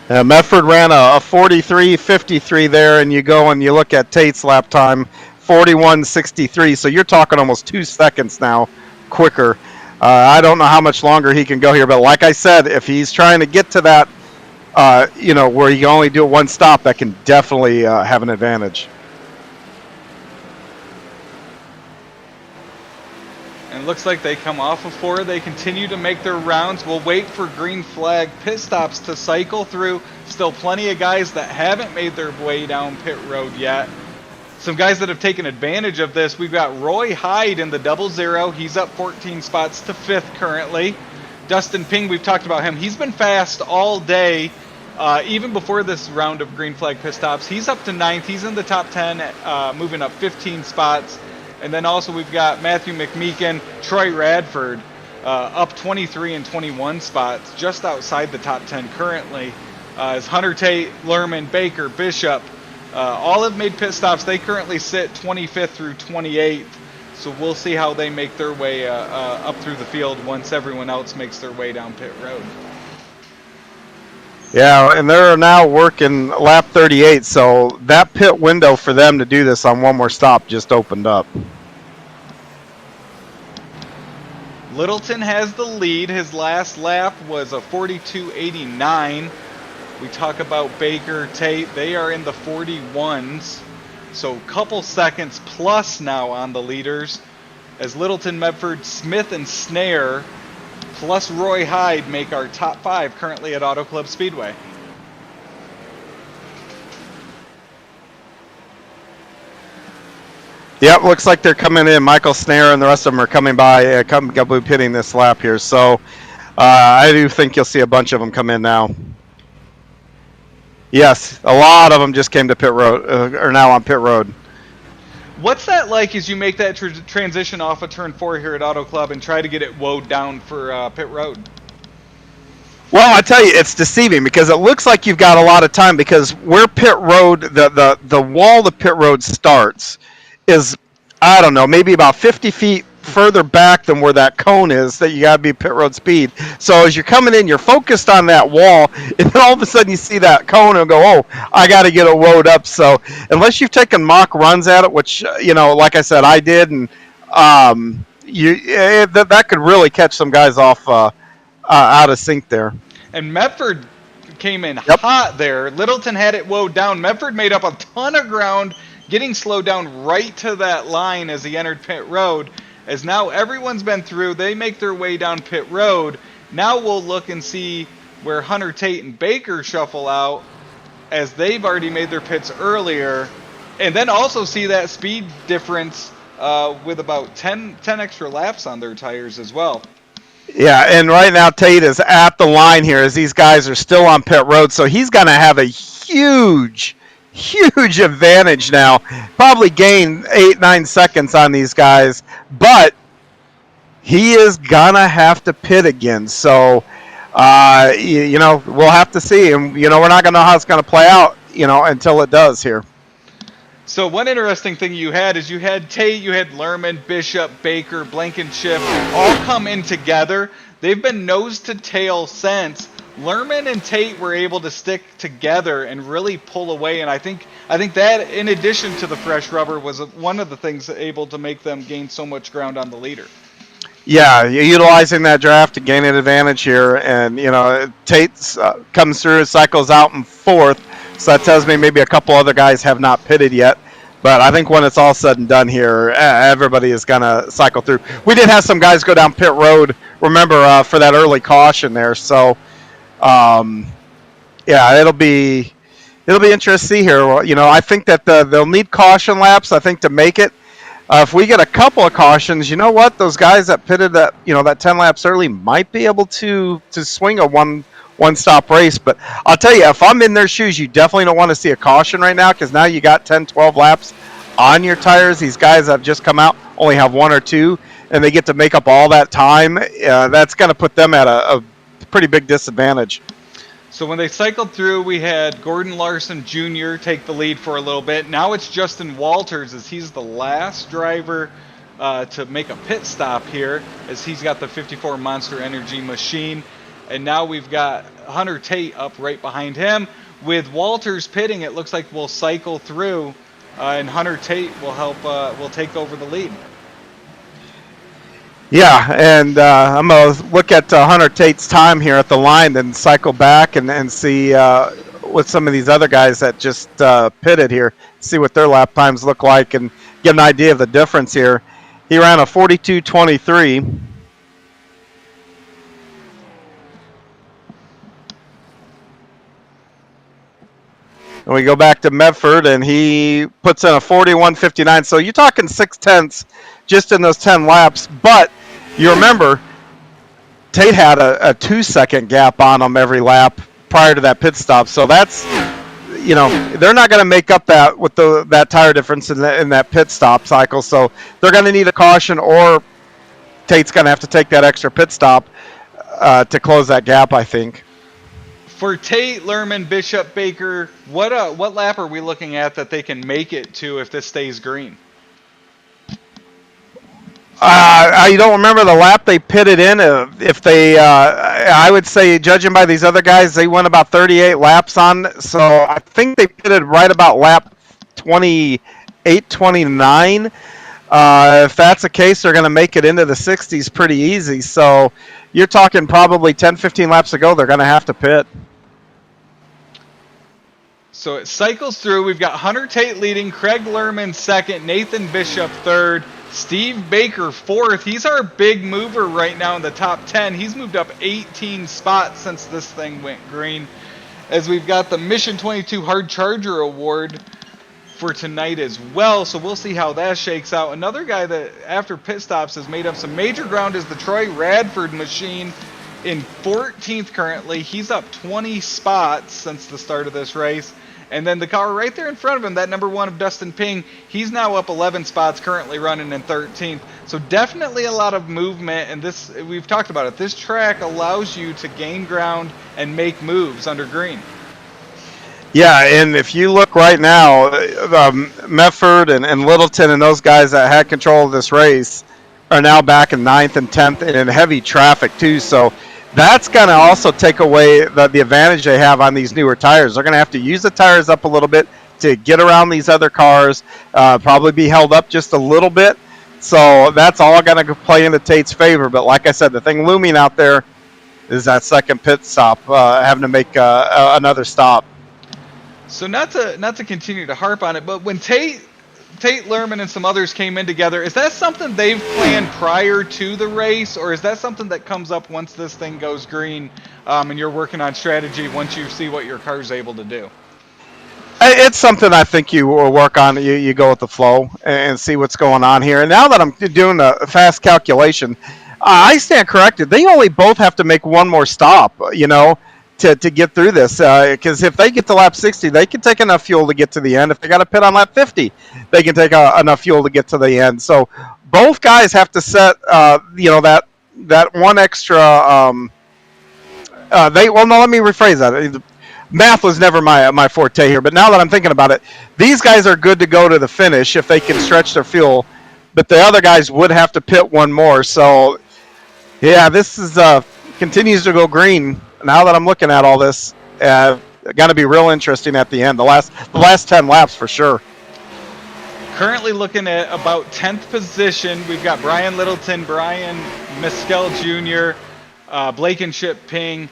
Mefford ran a 43.53 there, and you go and you look at Tate's lap time, 41.63. So you're talking almost 2 seconds now quicker. I don't know how much longer he can go here, but like I said, if he's trying to get to that, where you can only do it one stop, that can definitely have an advantage. And it looks like they come off of 4. They continue to make their rounds. We'll wait for green flag pit stops to cycle through. Still plenty of guys that haven't made their way down pit road yet. Some guys that have taken advantage of this. We've got Roy Hyde in the 00. He's up 14 spots to 5th currently. Dustin Ping, we've talked about him. He's been fast all day, even before this round of green flag pit stops. He's up to 9th. He's in the top 10, moving up 15 spots. And then also we've got Matthew McMeekin, Troy Radford, up 23 and 21 spots, just outside the top 10 currently. As Hunter Tate, Lerman, Baker, Bishop, all have made pit stops. They currently sit 25th through 28th. So we'll see how they make their way up through the field once everyone else makes their way down pit road. Yeah, and they're now working lap 38, so that pit window for them to do this on one more stop just opened up. Littleton has the lead. His last lap was a 42.89. We talk about Baker, Tate. They are in the 41s. So a couple seconds plus now on the leaders as Littleton, Medford, Smith, and Snare plus Roy Hyde make our top 5 currently at Auto Club Speedway. Yep, looks like they're coming in. Michael Snare and the rest of them are coming by, pitting this lap here. So I do think you'll see a bunch of them come in now. Yes, a lot of them just came to pit road, are now on pit road. What's that like as you make that transition off of turn 4 here at Auto Club and try to get it woed down for pit road? Well, I tell you, it's deceiving because it looks like you've got a lot of time because where pit road, the wall the pit road starts is, I don't know, maybe about 50 feet further back than where that cone is that you got to be pit road speed. So as you're coming in, you're focused on that wall, and then all of a sudden you see that cone and go, oh, I got to get it woed up. So unless you've taken mock runs at it, which, like I said, I did, and that could really catch some guys off out of sync there. And Medford came in hot there. Littleton had it woed down. Medford made up a ton of ground, getting slowed down right to that line as he entered pit road. As now everyone's been through, they make their way down pit road. Now we'll look and see where Hunter Tate and Baker shuffle out as they've already made their pits earlier. And then also see that speed difference with about 10 extra laps on their tires as well. Yeah, and right now Tate is at the line here as these guys are still on pit road, so he's going to have a huge advantage now. Probably gain 8-9 seconds on these guys, but he is going to have to pit again. So, we'll have to see. And, we're not going to know how it's going to play out, until it does here. So one interesting thing you had is you had Tate, you had Lerman, Bishop, Baker, Blankenship all come in together. They've been nose to tail since. Lerman and Tate were able to stick together and really pull away, and I think that, in addition to the fresh rubber, was one of the things able to make them gain so much ground on the leader. Yeah, utilizing that draft to gain an advantage here, and Tate comes through, cycles out in fourth. So that tells me maybe a couple other guys have not pitted yet. But I think when it's all said and done here, everybody is going to cycle through. We did have some guys go down pit road, remember, for that early caution there. So, it'll be interesting to see here. I think that they'll need caution laps, I think, to make it. If we get a couple of cautions, you know what? Those guys that pitted that 10 laps early might be able to swing a one-stop race. But I'll tell you, if I'm in their shoes, you definitely don't want to see a caution right now, because now you got 10, 12 laps on your tires. These guys that have just come out only have 1 or 2, and they get to make up all that time. That's going to put them at a pretty big disadvantage. So when they cycled through, we had Gordon Larson Jr. take the lead for a little bit. Now it's Justin Walters, as he's the last driver to make a pit stop here, as he's got the 54 Monster Energy machine. And now we've got Hunter Tate up right behind him. With Walters pitting, it looks like we'll cycle through, and Hunter Tate will take over the lead. Yeah, and I'm going to look at Hunter Tate's time here at the line, then cycle back and see what some of these other guys that just pitted here, see what their lap times look like, and get an idea of the difference here. He ran a 42.23. And we go back to Medford, and he puts in a 41.59. So you're talking 6/10 just in those 10 laps. But you remember, Tate had a 2-second gap on him every lap prior to that pit stop. So that's, they're not going to make up that with that tire difference in that pit stop cycle. So they're going to need a caution, or Tate's going to have to take that extra pit stop to close that gap, I think. For Tate, Lerman, Bishop, Baker, what lap are we looking at that they can make it to if this stays green? I don't remember the lap they pitted in. If they, I would say, judging by these other guys, they went about 38 laps on. So I think they pitted right about lap 28, 29. If that's the case, they're going to make it into the 60s pretty easy. So you're talking probably 10, 15 laps to go. They're going to have to pit. So it cycles through. We've got Hunter Tate leading, Craig Lerman second, Nathan Bishop third, Steve Baker fourth. He's our big mover right now in the top 10. He's moved up 18 spots since this thing went green. As we've got the Mission 22 Hard Charger Award for tonight as well, so we'll see how that shakes out. Another guy that after pit stops has made up some major ground is the Troy Radford machine in 14th currently. He's up 20 spots since the start of this race. And then the car right there in front of him, that number 1 of Dustin Ping, he's now up 11 spots, currently running in 13th. So definitely a lot of movement, and this, we've talked about it, this track allows you to gain ground and make moves under green. Yeah, and if you look right now, Medford and Littleton and those guys that had control of this race are now back in 9th and 10th and in heavy traffic too. So that's going to also take away the advantage they have on these newer tires. They're going to have to use the tires up a little bit to get around these other cars, probably be held up just a little bit. So that's all going to play into Tate's favor. But like I said, the thing looming out there is that second pit stop, having to make another stop. So not to continue to harp on it, but when Tate Lerman and some others came in together, is that something they've planned prior to the race, or is that something that comes up once this thing goes green, and you're working on strategy once you see what your car's able to do? it's something I think you will work on. You go with the flow and see what's going on here. And now that I'm doing a fast calculation, I stand corrected. They only both have to make one more stop, to get through this. Because if they get to lap 60, they can take enough fuel to get to the end. If they got to pit on lap 50, they can take enough fuel to get to the end. So both guys have to set, that one extra. Let me rephrase that. Math was never my forte here, but now that I'm thinking about it, these guys are good to go to the finish if they can stretch their fuel, but the other guys would have to pit one more. So, yeah, this is continues to go green. Now that I'm looking at all this, going to be real interesting at the end. The last 10 laps for sure. Currently looking at about 10th position. We've got Brian Littleton, Brian Mescal Jr., Blankenship Ping.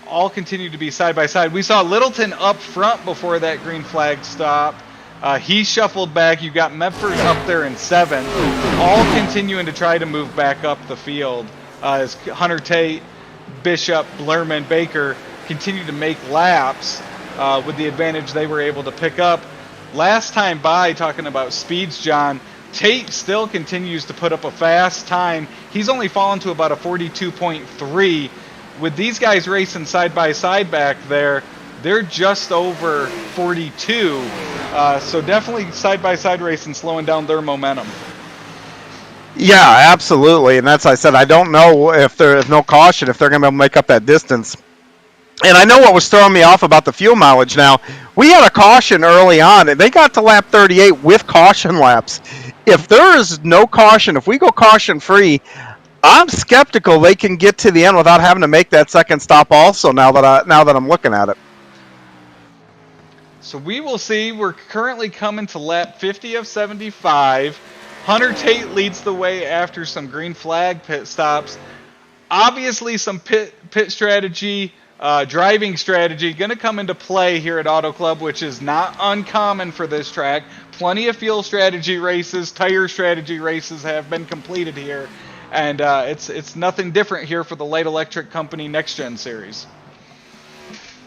All continue to be side by side. We saw Littleton up front before that green flag stop. He shuffled back. You got Medford up there in 7th, all continuing to try to move back up the field as Hunter Tate, Bishop, Lerman, Baker continue to make laps with the advantage they were able to pick up. Last time by, talking about speeds, John, Tate still continues to put up a fast time. He's only fallen to about a 42.3. With these guys racing side by side back there, they're just over 42. So definitely side by side racing, slowing down their momentum. Yeah, absolutely. And that's, I said, I don't know if there is no caution, if they're going to make up that distance. And I know what was throwing me off about the fuel mileage now. We had a caution early on, and they got to lap 38 with caution laps. If there is no caution, if we go caution free, I'm skeptical they can get to the end without having to make that second stop also now that I'm looking at it. So we will see. We're currently coming to lap 50 of 75. Hunter Tate leads the way after some green flag pit stops. Obviously some pit strategy, driving strategy going to come into play here at Auto Club, which is not uncommon for this track. Plenty of fuel strategy races, tire strategy races have been completed here. And it's nothing different here for the Light Electric Company NextGen series.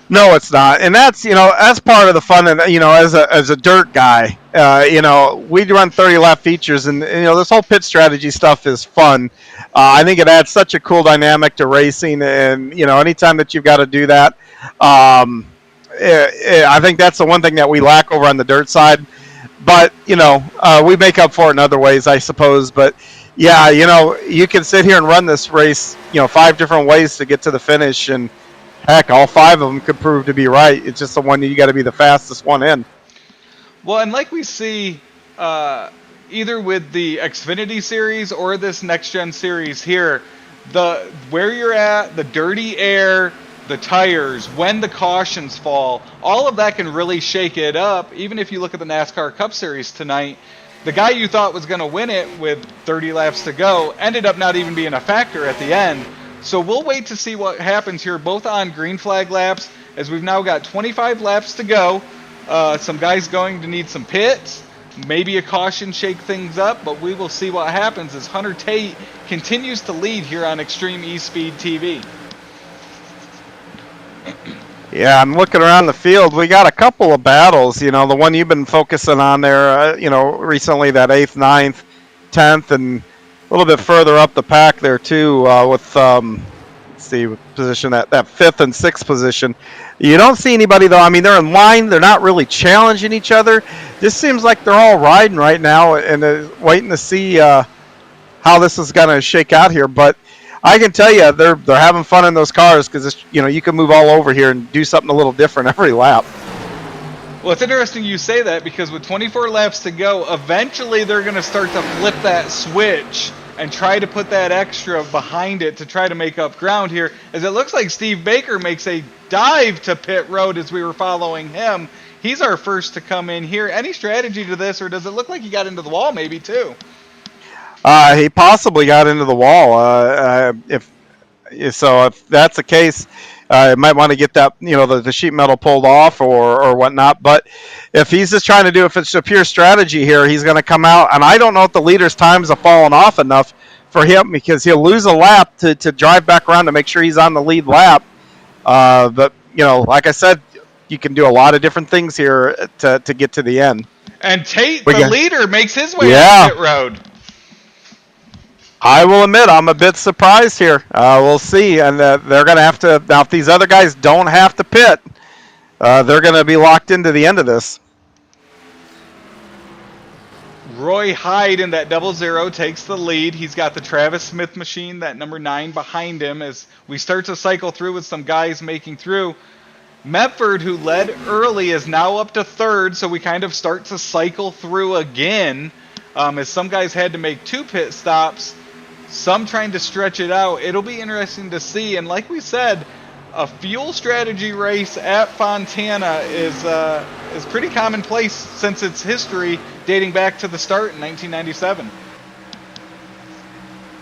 No, it's not, and that's that's part of the fun. And as a dirt guy, we run 30 lap features, and this whole pit strategy stuff is fun. I think it adds such a cool dynamic to racing, and anytime that you've got to do that, I think that's the one thing that we lack over on the dirt side. But we make up for it in other ways, I suppose. But yeah, you can sit here and run this race, 5 different ways to get to the finish, and heck, all 5 of them could prove to be right. It's just the one you got to be the fastest one in. Well, and like we see either with the Xfinity series or this NextGen series here, where you're at, the dirty air, the tires, when the cautions fall, all of that can really shake it up. Even if you look at the NASCAR Cup Series tonight, the guy you thought was going to win it with 30 laps to go ended up not even being a factor at the end. So we'll wait to see what happens here, both on green flag laps, as we've now got 25 laps to go. Some guys going to need some pits, maybe a caution, shake things up, but we will see what happens as Hunter Tate continues to lead here on Extreme eSpeed TV. Yeah, I'm looking around the field. We got a couple of battles. The one you've been focusing on there, recently, that 8th, 9th, 10th, and a little bit further up the pack there too, with position that 5th and 6th position. You don't see anybody though. I mean, they're in line. They're not really challenging each other. Just seems like they're all riding right now and waiting to see how this is going to shake out here. But I can tell you, they're having fun in those cars because you can move all over here and do something a little different every lap. Well, it's interesting you say that because with 24 laps to go, eventually they're going to start to flip that switch and try to put that extra behind it to try to make up ground here, as it looks like Steve Baker makes a dive to pit road as we were following him. He's our first to come in here. Any strategy to this, or does it look like he got into the wall maybe too? He possibly got into the wall. If that's the case, might want to get that, the sheet metal pulled off or whatnot. But if he's just trying to do, if it's a pure strategy here, he's going to come out. And I don't know if the leader's times have fallen off enough for him, because he'll lose a lap to drive back around to make sure he's on the lead lap. But, like I said, you can do a lot of different things here to get to the end. And Tate, the leader, makes his way Yeah. on pit road. I will admit I'm a bit surprised here. We'll see, and they're going to have to now. If these other guys don't have to pit, they're going to be locked into the end of this. Roy Hyde in that 00 takes the lead. He's got the Travis Smith machine, that number 9 behind him as we start to cycle through with some guys making through. Medford, who led early, is now up to 3rd, so we kind of start to cycle through again as some guys had to make 2 pit stops, some trying to stretch it out. It'll be interesting to see, and like we said, a fuel strategy race at Fontana is pretty commonplace since its history dating back to the start in 1997.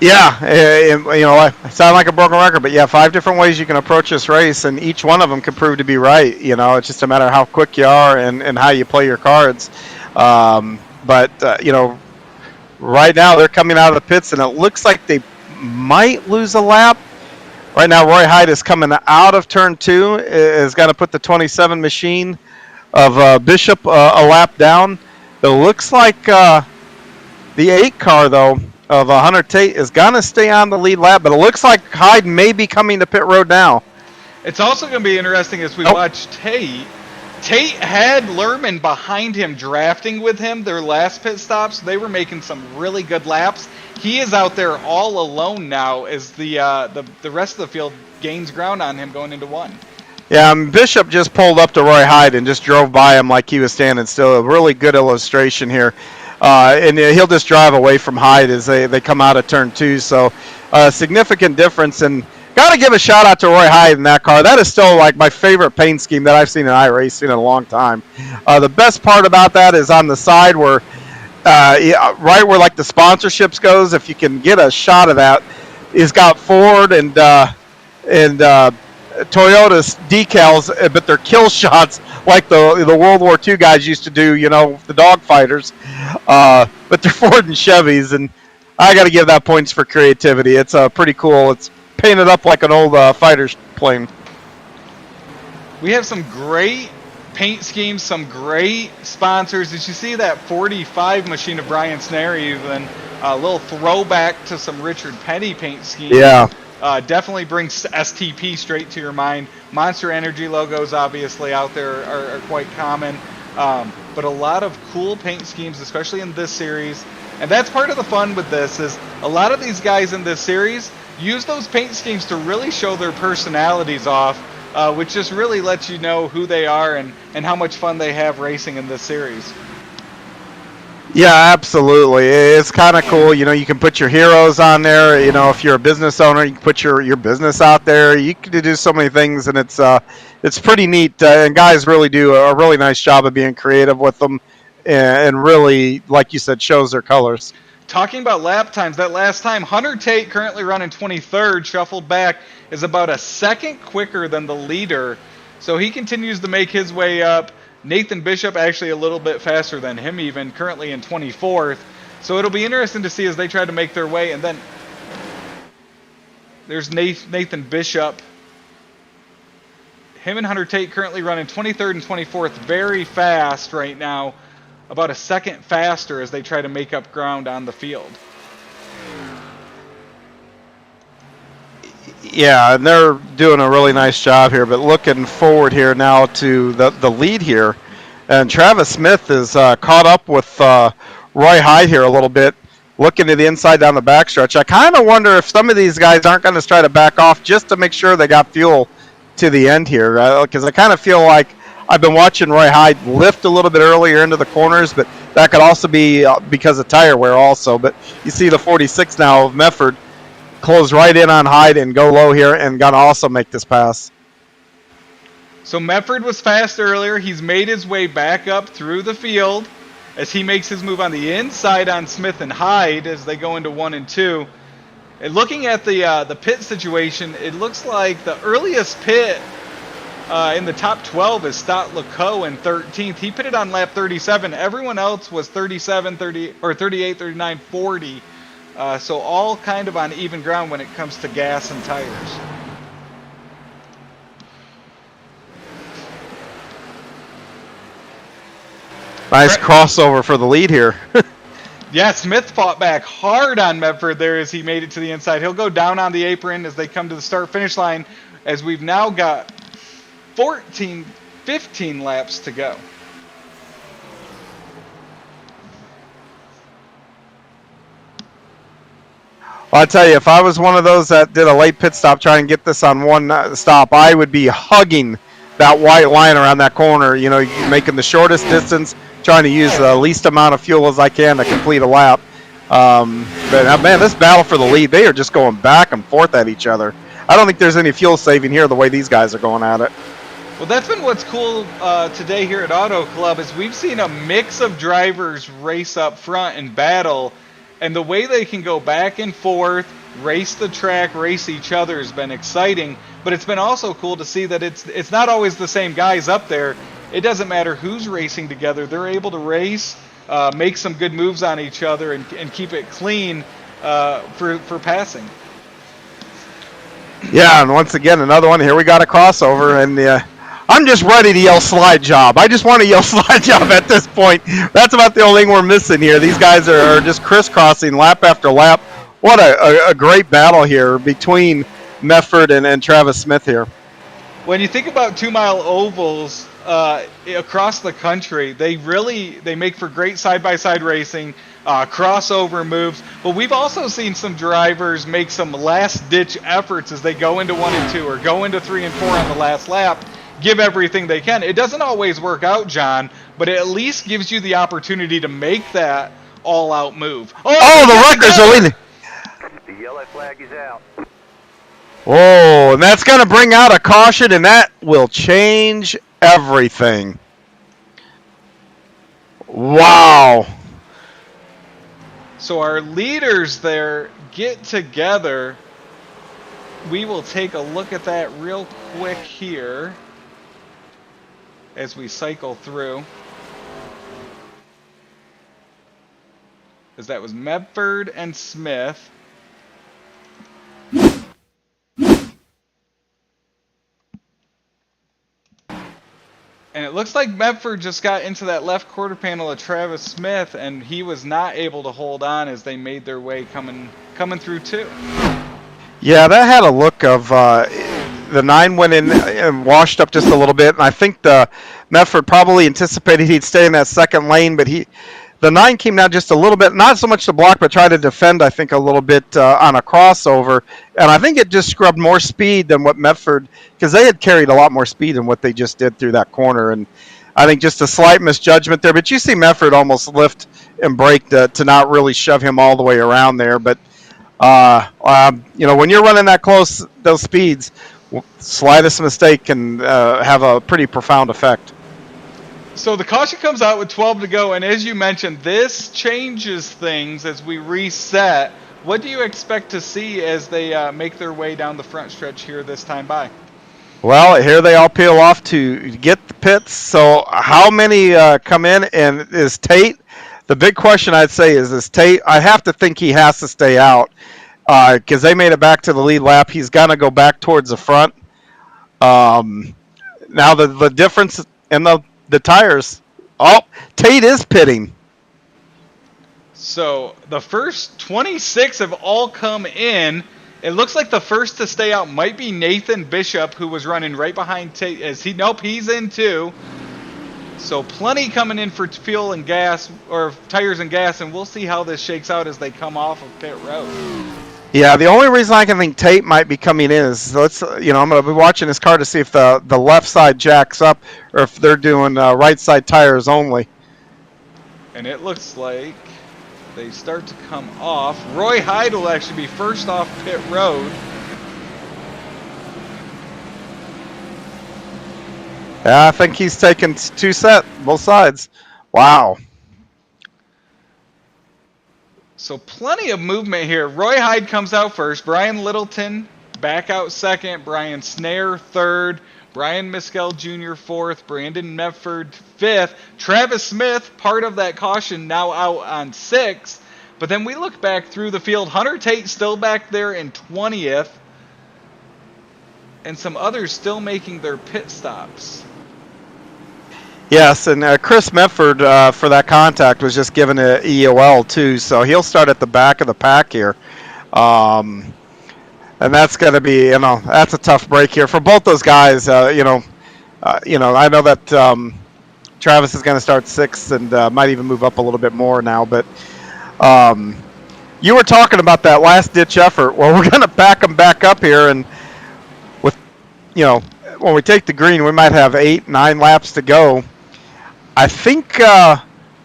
Yeah, I sound like a broken record, but yeah, 5 different ways you can approach this race, and each one of them could prove to be right. It's just a matter of how quick you are and how you play your cards. But right now they're coming out of the pits, and it looks like they might lose a lap. Right now, Roy Hyde is coming out of turn 2, is going to put the 27 machine of Bishop a lap down. It looks like the 8 car, though, of Hunter Tate is going to stay on the lead lap, but it looks like Hyde may be coming to pit road now. It's also going to be interesting as we watch Tate. Tate had Lerman behind him drafting with him their last pit stops. They were making some really good laps. He is out there all alone now as the rest of the field gains ground on him going into 1. Yeah, Bishop just pulled up to Roy Hyde and just drove by him like he was standing still. A really good illustration here. And he'll just drive away from Hyde as they come out of turn 2. So significant difference. And got to give a shout out to Roy Hyde in that car. That is still like my favorite paint scheme that I've seen in iRacing in a long time. The best part about that is on the side where right where like the sponsorships goes, if you can get a shot of that, he's got Ford and Toyota's decals, but they're kill shots like the World War II guys used to do, the dog fighters. But they're Ford and Chevys, and I got to give that points for creativity. It's pretty cool. It's painted up like an old fighter plane. We have some great paint schemes, some great sponsors. Did you see that 45 machine of Brian Snare? Even a little throwback to some Richard Petty paint schemes. Yeah. Definitely brings STP straight to your mind. Monster Energy logos obviously out there are quite common. But a lot of cool paint schemes, especially in this series. And that's part of the fun with this is a lot of these guys in this series use those paint schemes to really show their personalities off, which just really lets you know who they are and how much fun they have racing in this series. Yeah, absolutely. It's kind of cool. You can put your heroes on there. If you're a business owner, you can put your business out there. You can do so many things, and it's pretty neat. And guys really do a really nice job of being creative with them, and really, like you said, shows their colors. Talking about lap times, that last time, Hunter Tate, currently running 23rd, shuffled back, is about a second quicker than the leader. So he continues to make his way up. Nathan Bishop actually a little bit faster than him even, currently in 24th. So it'll be interesting to see as they try to make their way. And then there's Nathan Bishop. Him and Hunter Tate currently running 23rd and 24th very fast right now. About a second faster as they try to make up ground on the field. Yeah, and they're doing a really nice job here, but looking forward here now to the lead here. And Travis Smith is caught up with Roy Hyde here a little bit, looking to the inside down the backstretch. I kind of wonder if some of these guys aren't going to try to back off just to make sure they got fuel to the end here, because I kind of feel like I've been watching Roy Hyde lift a little bit earlier into the corners, but that could also be because of tire wear also. But you see the 46 now of Medford close right in on Hyde and go low here and going to also make this pass. So Medford was fast earlier. He's made his way back up through the field as he makes his move on the inside on Smith and Hyde as they go into 1 and 2. And looking at the pit situation, it looks like the earliest pit in the top 12 is Stott LeCaux in 13th. He pitted on lap 37. Everyone else was 37, 30, or 38, 39, 40. So all kind of on even ground when it comes to gas and tires. Nice crossover for the lead here. Yeah, Smith fought back hard on Medford there as he made it to the inside. He'll go down on the apron as they come to the start-finish line, as we've now got 15 laps to go. Well, I tell you, if I was one of those that did a late pit stop trying to get this on one stop, I would be hugging that white line around that corner, you know, making the shortest distance, trying to use the least amount of fuel as I can to complete a lap. But, man, this battle for the lead, they are just going back and forth at each other. I don't think there's any fuel saving here the way these guys are going at it. Well, that's been what's cool today here at Auto Club is we've seen a mix of drivers race up front and battle, and the way they can go back and forth, race the track, race each other has been exciting. But it's been also cool to see that it's not always the same guys up there. It doesn't matter who's racing together. They're able to race, make some good moves on each other, and keep it clean for passing. Yeah, and once again, another one. Here we got a crossover, and I'm just ready to yell slide job. I just want to yell slide job at this point. That's about the only thing we're missing here. These guys are just crisscrossing lap after lap. What a great battle here between Medford and Travis Smith here. When you think about 2-mile ovals across the country, they make for great side-by-side racing, crossover moves. But we've also seen some drivers make some last-ditch efforts as they go into 1 and 2 or go into 3 and 4 on the last lap, give everything they can. It doesn't always work out, John, but it at least gives you the opportunity to make that all-out move. Oh, the Rutgers are leading. The yellow flag is out. Oh, and that's going to bring out a caution, and that will change everything. Wow. So our leaders there get together. We will take a look at that real quick here as we cycle through. As that was Medford and Smith. And it looks like Medford just got into that left quarter panel of Travis Smith, and he was not able to hold on as they made their way coming through too. Yeah, that had a look of the 9 went in and washed up just a little bit, and I think the Medford probably anticipated he'd stay in that second lane, but the 9 came down just a little bit, not so much to block, but try to defend, I think, a little bit on a crossover. And I think it just scrubbed more speed than what Medford, because they had carried a lot more speed than what they just did through that corner. And I think just a slight misjudgment there. But you see Medford almost lift and brake to not really shove him all the way around there. But, when you're running that close, those speeds, slightest mistake can have a pretty profound effect. So the caution comes out with 12 to go, and as you mentioned, this changes things as we reset. What do you expect to see as they make their way down the front stretch here this time by? Well, here they all peel off to get the pits. So how many come in, and is Tate? The big question I'd say is Tate? I have to think he has to stay out because they made it back to the lead lap. He's going to go back towards the front. Now the difference in the tires. Oh, Tate is pitting. So the first 26 have all come in. It looks like the first to stay out might be Nathan Bishop, who was running right behind Tate. He's in too. So plenty coming in for fuel and gas, or tires and gas, and we'll see how this shakes out as they come off of pit road. Yeah, the only reason I can think Tate might be coming in is I'm going to be watching his car to see if the left side jacks up or if they're doing right side tires only. And it looks like they start to come off. Roy Hyde will actually be first off pit road. Yeah, I think he's taken both sides. Wow. So plenty of movement here. Roy Hyde comes out first. Brian Littleton back out second. Brian Snare third. Brian Miskell Jr. fourth. Brandon Medford fifth. Travis Smith, part of that caution, now out on sixth. But then we look back through the field. Hunter Tate still back there in 20th. And some others still making their pit stops. Yes, and Chris Medford for that contact was just given an EOL too, so he'll start at the back of the pack here. Um, and that's going to be, that's a tough break here for both those guys. I know that Travis is going to start sixth and might even move up a little bit more now. But you were talking about that last ditch effort. Well, we're going to back them back up here, and with when we take the green, we might have 8-9 laps to go. I think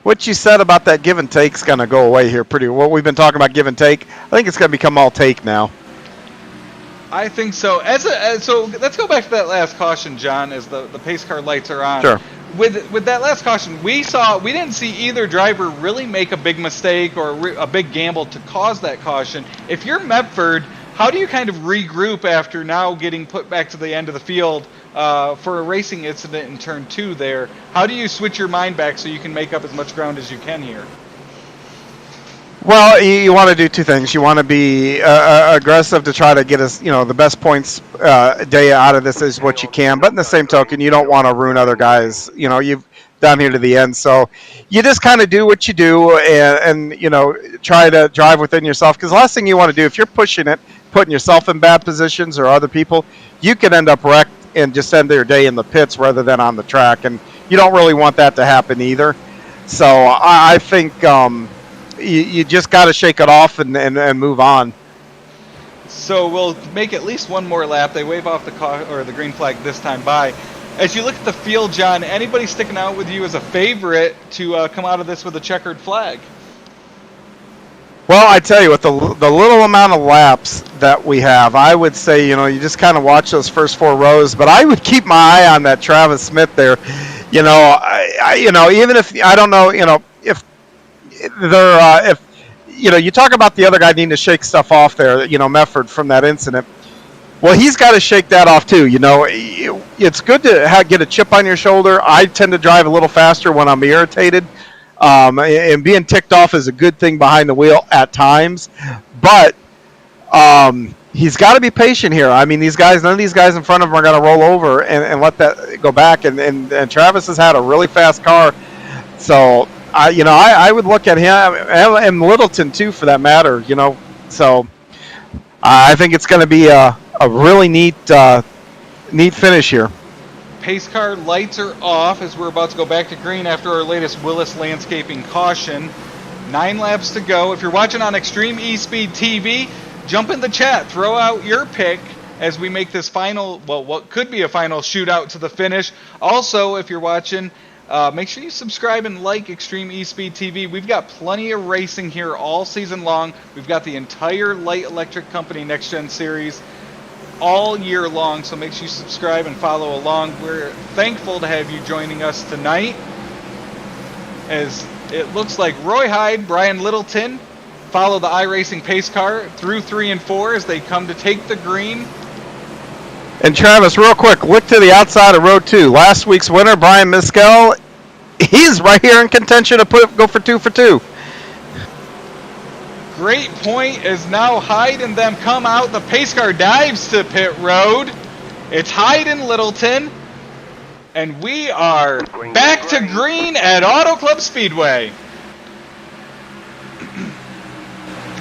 what you said about that give and take is going to go away here pretty. What we've been talking about give and take, I think it's going to become all take now. I think so. So let's go back to that last caution, John, as the pace car lights are on. Sure. With that last caution, we didn't see either driver really make a big mistake or a big gamble to cause that caution. If you're Medford, how do you kind of regroup after now getting put back to the end of the field for a racing incident in turn 2 there? How do you switch your mind back so you can make up as much ground as you can here? Well, you want to do two things. You want to be aggressive to try to get us, the best points day out of this is what you can. But in the same token, you don't want to ruin other guys. You've down here to the end, so you just kind of do what you do and try to drive within yourself. Because the last thing you want to do, if you're pushing it, putting yourself in bad positions or other people, you could end up wrecked and just end your day in the pits rather than on the track. And you don't really want that to happen either. So I think. You just got to shake it off and move on. So we'll make at least one more lap. They wave off the green flag this time by. As you look at the field, John, anybody sticking out with you as a favorite to come out of this with a checkered flag? Well, I tell you, with the little amount of laps that we have, I would say, you just kind of watch those first 4 rows. But I would keep my eye on that Travis Smith there. Even if I don't know, if they're if you talk about the other guy needing to shake stuff off there, Medford from that incident. Well, he's got to shake that off too. It's good to get a chip on your shoulder. I tend to drive a little faster when I'm irritated, and being ticked off is a good thing behind the wheel at times. But he's got to be patient here. I mean, none of these guys in front of him are going to roll over and let that go back. And Travis has had a really fast car, so. I would look at him and Littleton too, for that matter. So I think it's going to be a really neat finish here. Pace car lights are off as we're about to go back to green after our latest Willis Landscaping caution. 9 laps to go. If you're watching on Extreme eSpeed TV, jump in the chat, throw out your pick as we make this final, what could be a final shootout to the finish. Also, if you're watching. Make sure you subscribe and like Extreme eSpeed TV. We've got plenty of racing here all season long. We've got the entire Light Electric Company NextGen series all year long, so make sure you subscribe and follow along. We're thankful to have you joining us tonight, as it looks like Roy Hyde, Brian Littleton follow the iRacing pace car through 3 and 4 as they come to take the green. And Travis, real quick, look to the outside of row 2. Last week's winner, Brian Miskell, he's right here in contention to go for 2 for 2. Great point as now Hyde and them come out. The pace car dives to pit road. It's Hyde and Littleton. And we are back to green at Auto Club Speedway.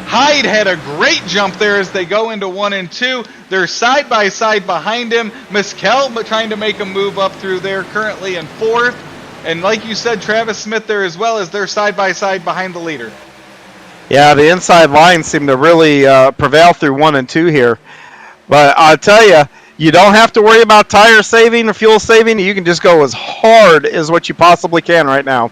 Hyde had a great jump there as they go into 1 and 2. They're side by side behind him. Miskell trying to make a move up through there, currently in 4th. And like you said, Travis Smith there as well, as they're side by side behind the leader. Yeah, the inside lines seem to really prevail through 1 and 2 here. But I'll tell you, you don't have to worry about tire saving or fuel saving. You can just go as hard as what you possibly can right now.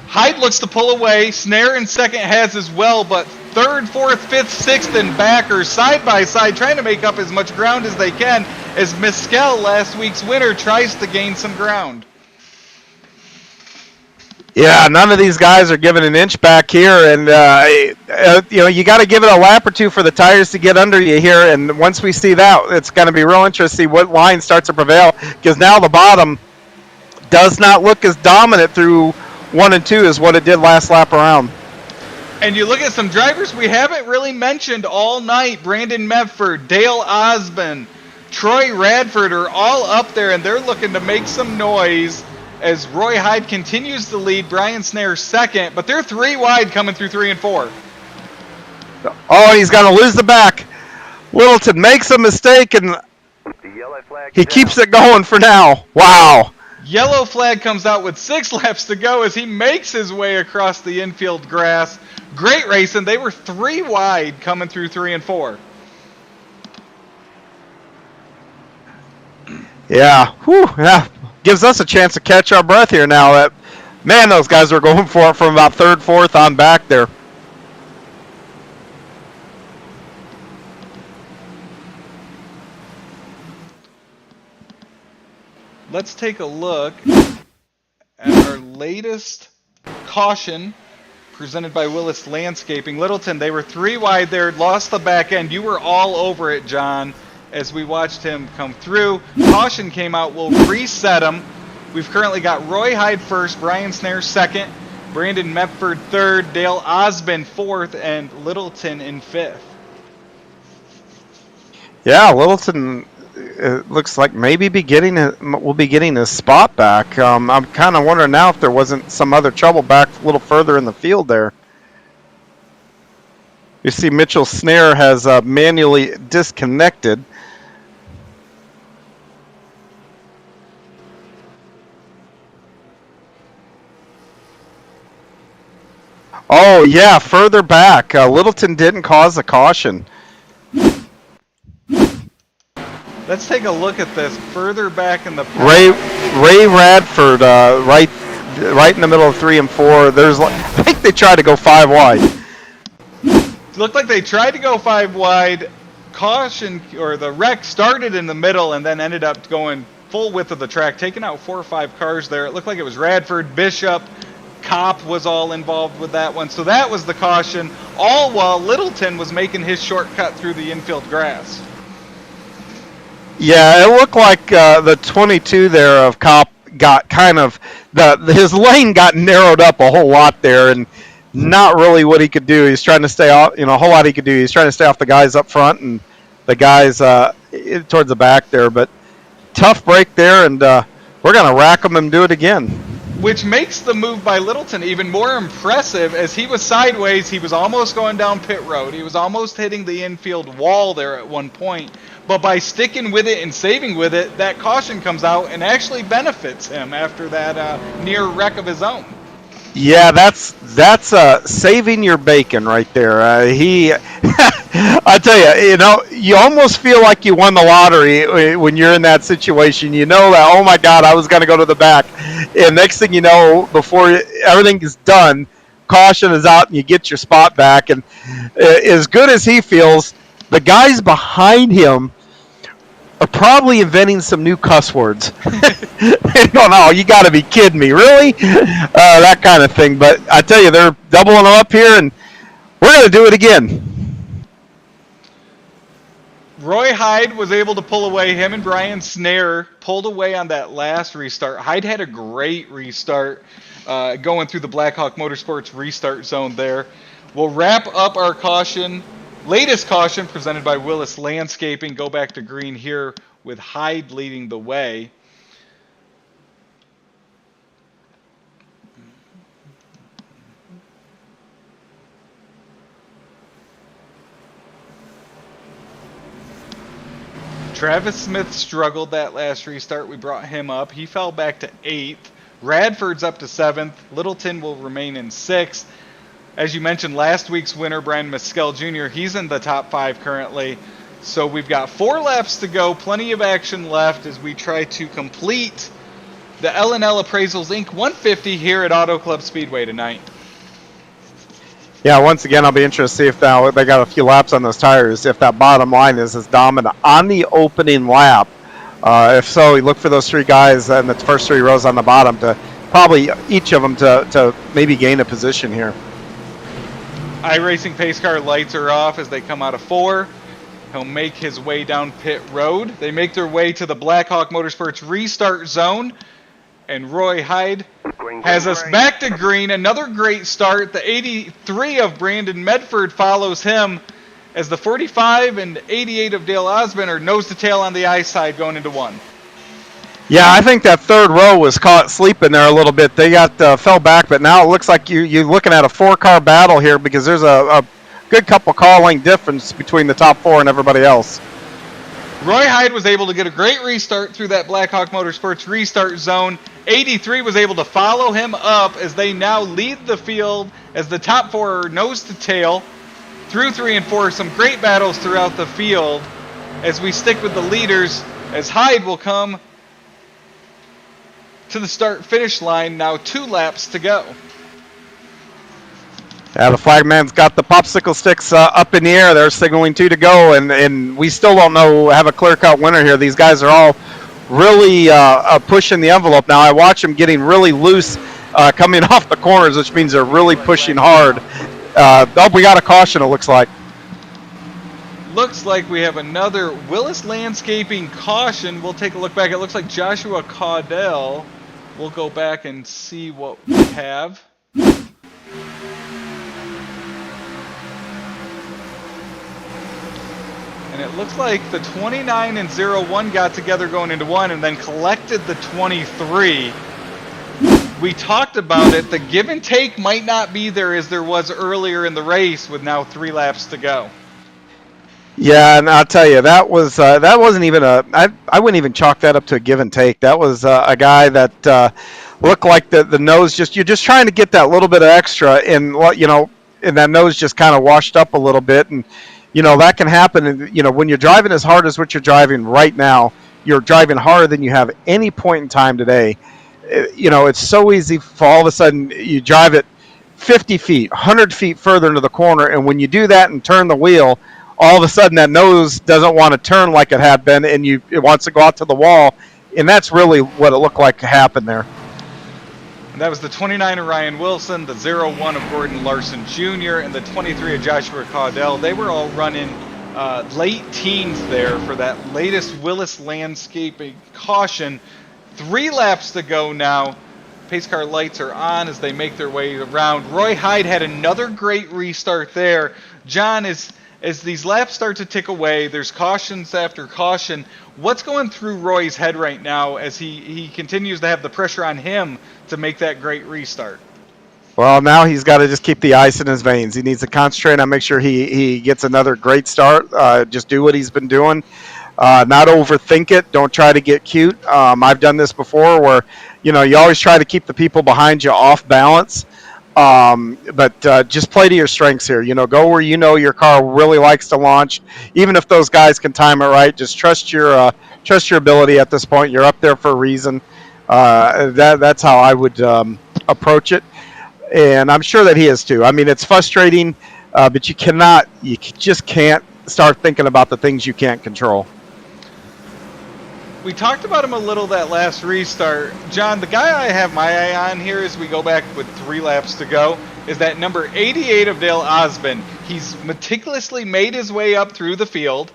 Hyde looks to pull away. Snare in second has as well, but 3rd, 4th, 5th, 6th, and back are side by side trying to make up as much ground as they can as Miskell, last week's winner, tries to gain some ground. Yeah, none of these guys are giving an inch back here, and you got to give it a lap or 2 for the tires to get under you here. And once we see that, it's going to be real interesting to see what line starts to prevail, because now the bottom does not look as dominant through 1 and 2 as what it did last lap around. And you look at some drivers we haven't really mentioned all night. Brandon Medford, Dale Osmond, Troy Radford are all up there, and they're looking to make some noise as Roy Hyde continues to lead. Brian Snare second, but they're 3 wide coming through 3 and 4. Oh, he's going to lose the back. Littleton makes a mistake, and The yellow flag he is keeps out. it going for now. Wow. Yellow flag comes out with 6 laps to go as he makes his way across the infield grass. Great racing. They were 3 wide coming through 3 and 4. Yeah. Whew. Yeah. Gives us a chance to catch our breath here now. Man, those guys were going for it from about third, fourth on back there. Let's take a look at our latest caution presented by Willis Landscaping. Littleton, they were 3 wide there, lost the back end. You were all over it, John, as we watched him come through. Caution came out. We'll reset him. We've currently got Roy Hyde first, Brian Snare second, Brandon Mepford third, Dale Osbin fourth, and Littleton in fifth. Yeah, Littleton looks like maybe we'll be getting his spot back. I'm kind of wondering now if there wasn't some other trouble back a little further in the field there. You see Mitchell Snare has manually disconnected. Oh, yeah, further back. Littleton didn't cause a caution. Let's take a look at this further back in the Ray Radford, right in the middle of 3 and 4. I think they tried to go 5 wide. It looked like they tried to go 5 wide. Caution, or the wreck started in the middle and then ended up going full width of the track, taking out 4 or 5 cars there. It looked like it was Radford, Bishop, Kopp was all involved with that one. So that was the caution, all while Littleton was making his shortcut through the infield grass. Yeah, it looked like the 22 there of Kopp got kind of his lane got narrowed up a whole lot there, and not really what he could do. He's trying to stay off, a whole lot he could do. He's trying to stay off the guys up front and the guys towards the back there. But tough break there, and we're gonna rack him and do it again. Which makes the move by Littleton even more impressive, as he was sideways. He was almost going down pit road. He was almost hitting the infield wall there at one point. But by sticking with it and saving with it, that caution comes out and actually benefits him after that near wreck of his own. Yeah, that's saving your bacon right there. I tell you, you almost feel like you won the lottery when you're in that situation. You know that, oh my God, I was going to go to the back. And next thing you know, before everything is done, caution is out and you get your spot back. And as good as he feels, the guys behind him are probably inventing some new cuss words. No, you got to be kidding me, really? That kind of thing. But I tell you, they're doubling them up here, and we're going to do it again. Roy Hyde was able to pull away. Him and Brian Snare pulled away on that last restart. Hyde had a great restart going through the Blackhawk Motorsports restart zone there. We'll wrap up our latest caution presented by Willis Landscaping. Go back to green here with Hyde leading the way. Travis Smith struggled that last restart. We brought him up. He fell back to 8th. Radford's up to 7th. Littleton will remain in 6th. As you mentioned, last week's winner, Brian Mescal Jr., he's in the top 5 currently. So we've got 4 laps to go. Plenty of action left as we try to complete the L&L Appraisals Inc. 150 here at Auto Club Speedway tonight. Yeah, once again, I'll be interested to see if they got a few laps on those tires, if that bottom line is as dominant on the opening lap. If so, you look for those 3 guys in the first 3 rows on the bottom to probably each of them to maybe gain a position here. iRacing pace car lights are off as they come out of 4. He'll make his way down pit road. They make their way to the Blackhawk Motorsports restart zone. And Roy Hyde has us back to green. Another great start. The 83 of Brandon Medford follows him as the 45 and 88 of Dale Osbin are nose to tail on the I side going into 1. Yeah, I think that third row was caught sleeping there a little bit. They got fell back, but now it looks like you're looking at a 4-car battle here because there's a good couple car length difference between the top 4 and everybody else. Roy Hyde was able to get a great restart through that Blackhawk Motorsports restart zone. 83 was able to follow him up as they now lead the field as the top 4 are nose to tail. Through 3 and 4, some great battles throughout the field as we stick with the leaders, as Hyde will come to the start-finish line, now 2 laps to go. Yeah, the flagman's got the popsicle sticks up in the air. They're signaling 2 to go, and we still don't have a clear-cut winner here. These guys are all really pushing the envelope now. I watch them getting really loose coming off the corners, which means they're really pushing hard. We got a caution, it looks like. Looks like we have another Willis Landscaping caution. We'll take a look back. It looks like Joshua Caudell. We'll go back and see what we have. And it looks like the 29 and 01 got together going into 1 and then collected the 23. We talked about it. The give and take might not be there as there was earlier in the race with now 3 laps to go. Yeah, and I'll tell you, that wasn't even I wouldn't even chalk that up to a give and take. That was a guy that looked like the nose you're just trying to get that little bit of extra, and and that nose just kind of washed up a little bit, and that can happen. And when you're driving as hard as what you're driving right now, you're driving harder than you have any point in time today. It's so easy for all of a sudden you drive it 50 feet, 100 feet further into the corner, and when you do that and turn the wheel, all of a sudden that nose doesn't want to turn like it had been, and it wants to go out to the wall, and that's really what it looked like happened there. And that was the 29 of Ryan Wilson, the 01 of Gordon Larson Jr., and the 23 of Joshua Caudell. They were all running late teens there for that latest Willis Landscaping caution. 3 laps to go now. Pace car lights are on as they make their way around. Roy Hyde had another great restart there. John, as these laps start to tick away, there's cautions after caution. What's going through Roy's head right now as he continues to have the pressure on him to make that great restart? Well, now he's got to just keep the ice in his veins. He needs to concentrate on make sure he gets another great start. Just do what he's been doing. Not overthink it. Don't try to get cute. I've done this before where, you always try to keep the people behind you off balance. But just play to your strengths here. Go where your car really likes to launch. Even if those guys can time it right, just trust your ability at this point. You're up there for a reason. That's how I would approach it, and I'm sure that he is too. I mean, it's frustrating, but you just can't start thinking about the things you can't control. We talked about him a little that last restart. John, the guy I have my eye on here as we go back with 3 laps to go is that number 88 of Dale Osmond. He's meticulously made his way up through the field.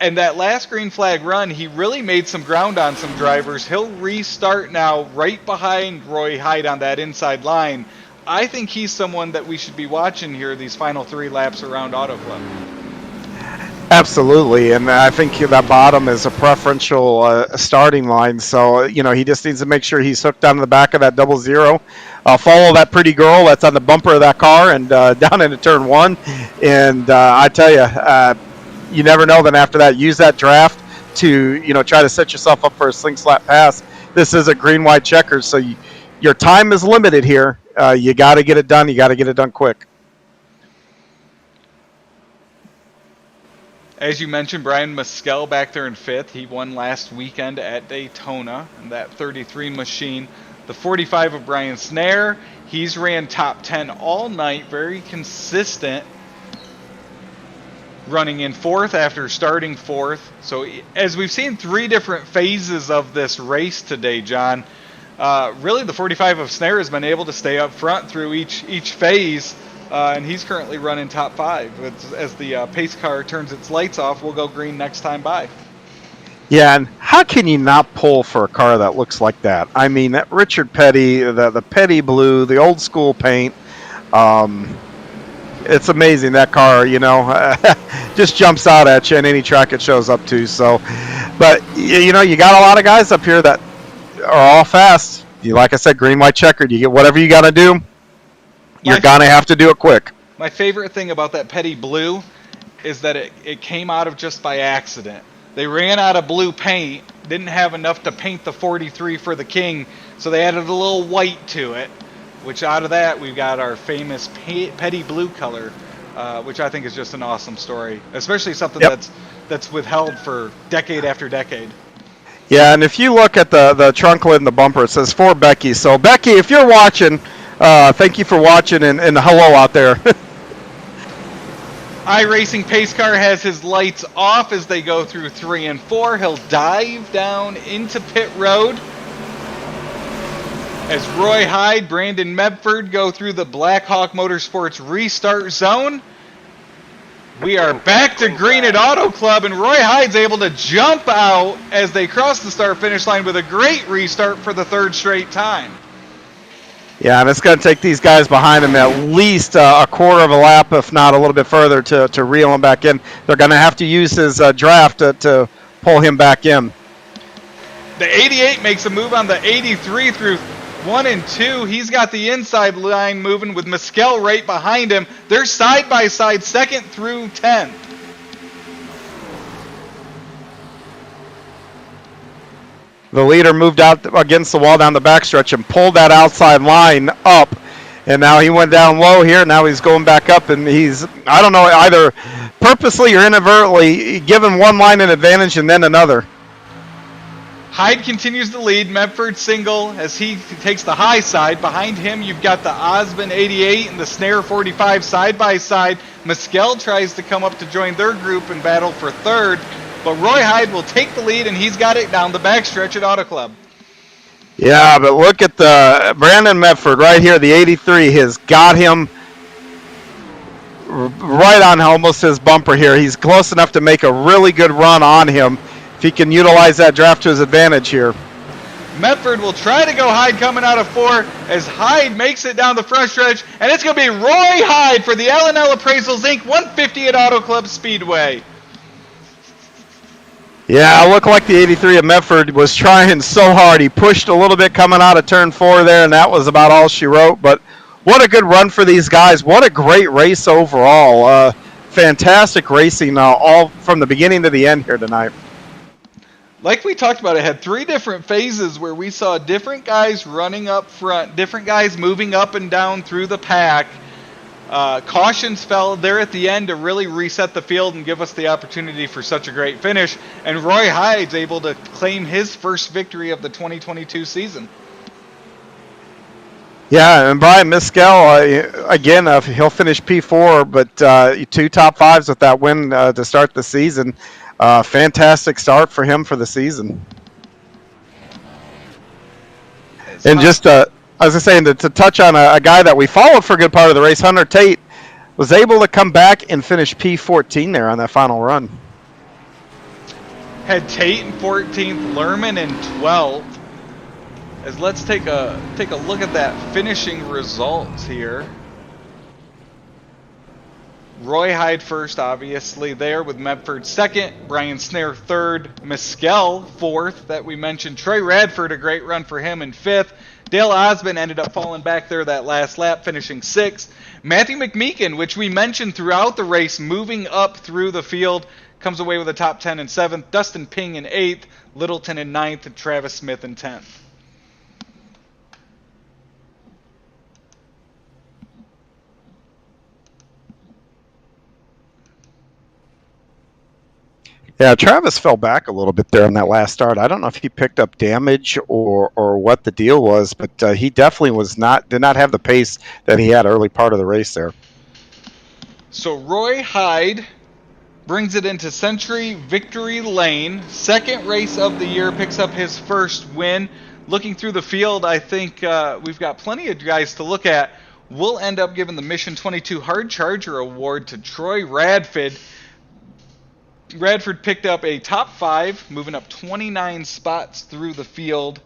And that last green flag run, he really made some ground on some drivers. He'll restart now right behind Roy Hyde on that inside line. I think he's someone that we should be watching here these final 3 laps around Auto Club. Absolutely, and I think that bottom is a preferential starting line. So he just needs to make sure he's hooked onto the back of that 00. Follow that pretty girl that's on the bumper of that car and down into turn 1. And I tell you, you never know. Then after that, use that draft to try to set yourself up for a sling slap pass. This is a green white checkers, so your time is limited here. You got to get it done. You got to get it done quick. As you mentioned, Brian Mescal back there in 5th. He won last weekend at Daytona in that 33 machine. The 45 of Brian Snare, he's ran top 10 all night, very consistent, running in 4th after starting 4th. So as we've seen 3 different phases of this race today, John, really the 45 of Snare has been able to stay up front through each phase. And he's currently running top 5. As the pace car turns its lights off, we'll go green next time by. Yeah, and how can you not pull for a car that looks like that? I mean, that Richard Petty, the Petty blue, the old school paint. It's amazing, that car, just jumps out at you in any track it shows up to. So, but, you got a lot of guys up here that are all fast. Like I said, green, white, checkered. You get whatever you got to do. You're going to have to do it quick. My favorite thing about that Petty Blue is that it came out of just by accident. They ran out of blue paint, didn't have enough to paint the 43 for the King, so they added a little white to it, which out of that we've got our famous Petty Blue color, which I think is just an awesome story, especially something that's withheld for decade after decade. Yeah, and if you look at the trunk lid and the bumper, it says for Becky. So Becky, if you're watching, thank you for watching, and hello out there. iRacing Pace Car has his lights off as they go through 3 and 4. He'll dive down into pit road as Roy Hyde, Brandon Medford go through the Blackhawk Motorsports restart zone. We are back to green at Auto Club, and Roy Hyde's able to jump out as they cross the start-finish line with a great restart for the 3rd straight time. Yeah, and it's going to take these guys behind him at least a quarter of a lap, if not a little bit further, to reel him back in. They're going to have to use his draft to pull him back in. The 88 makes a move on the 83 through 1 and 2. He's got the inside line moving with Mescal right behind him. They're side by side, 2nd through 10th. The leader moved out against the wall down the backstretch and pulled that outside line up. And now he went down low here. Now he's going back up, and he's, I don't know, either purposely or inadvertently given one line an advantage and then another. Hyde continues to lead. Medford single as he takes the high side. Behind him, you've got the Osmond 88 and the Snare 45 side by side. Mescal tries to come up to join their group and battle for 3rd. But Roy Hyde will take the lead, and he's got it down the backstretch at Auto Club. Yeah, but look at the Brandon Medford right here. The 83 has got him right on almost his bumper here. He's close enough to make a really good run on him if he can utilize that draft to his advantage here. Medford will try to go Hyde coming out of 4 as Hyde makes it down the front stretch, and it's going to be Roy Hyde for the L&L Appraisals Inc. 150 at Auto Club Speedway. Yeah, it looked like the 83 of Medford was trying so hard. He pushed a little bit coming out of turn 4 there, and that was about all she wrote. But what a good run for these guys. What a great race overall. Fantastic racing all from the beginning to the end here tonight. Like we talked about, it had 3 different phases where we saw different guys running up front, different guys moving up and down through the pack. Cautions fell there at the end to really reset the field and give us the opportunity for such a great finish. And Roy Hyde's able to claim his first victory of the 2022 season. Yeah, and Brian Mescal, again, he'll finish P4, but 2 top 5s with that win to start the season. Fantastic start for him for the season. And just I was saying to touch on a guy that we followed for a good part of the race, Hunter Tate, was able to come back and finish P14 there on that final run. Had Tate in 14th, Lerman in 12th. As let's take a look at that finishing results here. Roy Hyde first, obviously, there with Medford second, Brian Snare third, Mescal fourth that we mentioned. Troy Radford, a great run for him in fifth. Dale Osmond ended up falling back there that last lap, finishing sixth. Matthew McMeekin, which we mentioned throughout the race, moving up through the field, comes away with a top 10 in seventh. Dustin Ping in eighth, Littleton in ninth, and Travis Smith in 10th. Yeah, Travis fell back a little bit there on that last start. I don't know if he picked up damage or what the deal was, but he definitely did not have the pace that he had early part of the race there. So Roy Hyde brings it into Century Victory Lane. Second race of the year, picks up his first win. Looking through the field, I think we've got plenty of guys to look at. We'll end up giving the Mission 22 Hard Charger Award to Troy Radford. Radford picked up a top 5, moving up 29 spots through the field,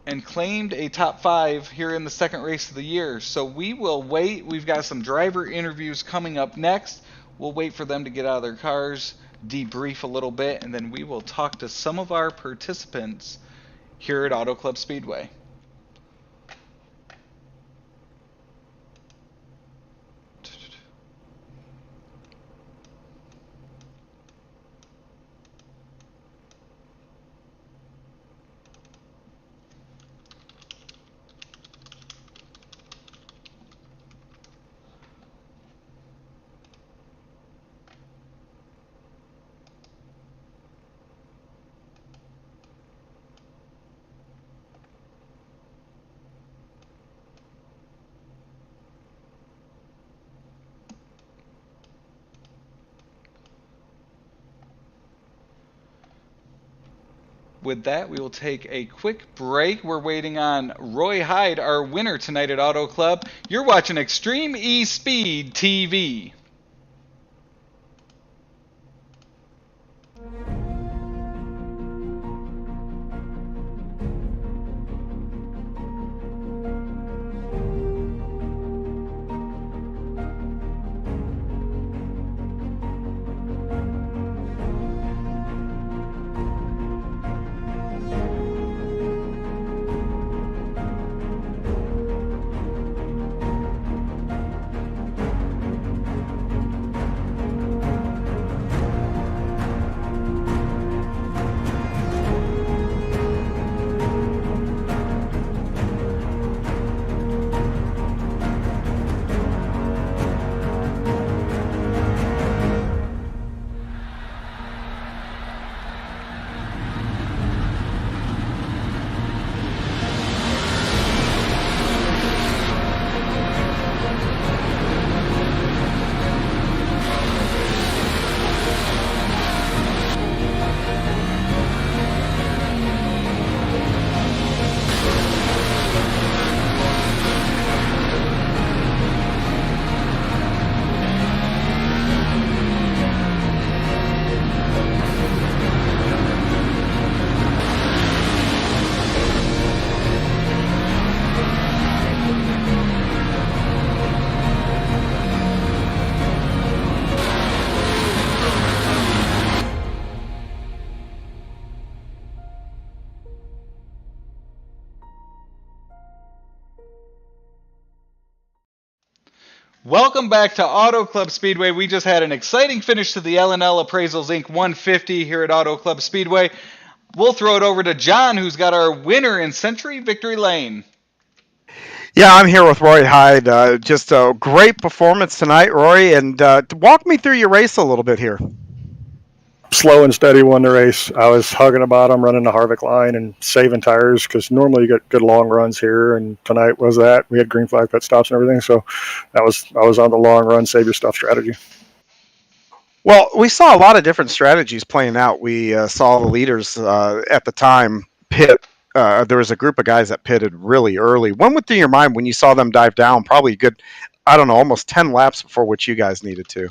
and claimed a top 5 here in the second race of the year. So we will wait. We've got some driver interviews coming up next. We'll wait for them to get out of their cars, debrief a little bit, and then we will talk to some of our participants here at Auto Club Speedway. With that, we will take a quick break. We're waiting on Roy Hyde, our winner tonight at Auto Club. You're watching Extreme eSpeed TV. Welcome back to Auto Club Speedway. We just had an exciting finish to the L&L Appraisals Inc. 150 here at Auto Club Speedway. We'll throw it over to John, who's got our winner in Century Victory Lane. Yeah, I'm here with Roy Hyde. Just a great performance tonight, Roy. And walk me through your race a little bit here. Slow and steady won the race. I was hugging the bottom, running the Harvick line and saving tires because normally you get good long runs here, and tonight was that. We had green flag pit stops and everything, so I was on the long run, save your stuff strategy. Well, we saw a lot of different strategies playing out. We saw the leaders at the time pit. There was a group of guys that pitted really early. What went through your mind when you saw them dive down? Probably good, I don't know, almost 10 laps before what you guys needed to.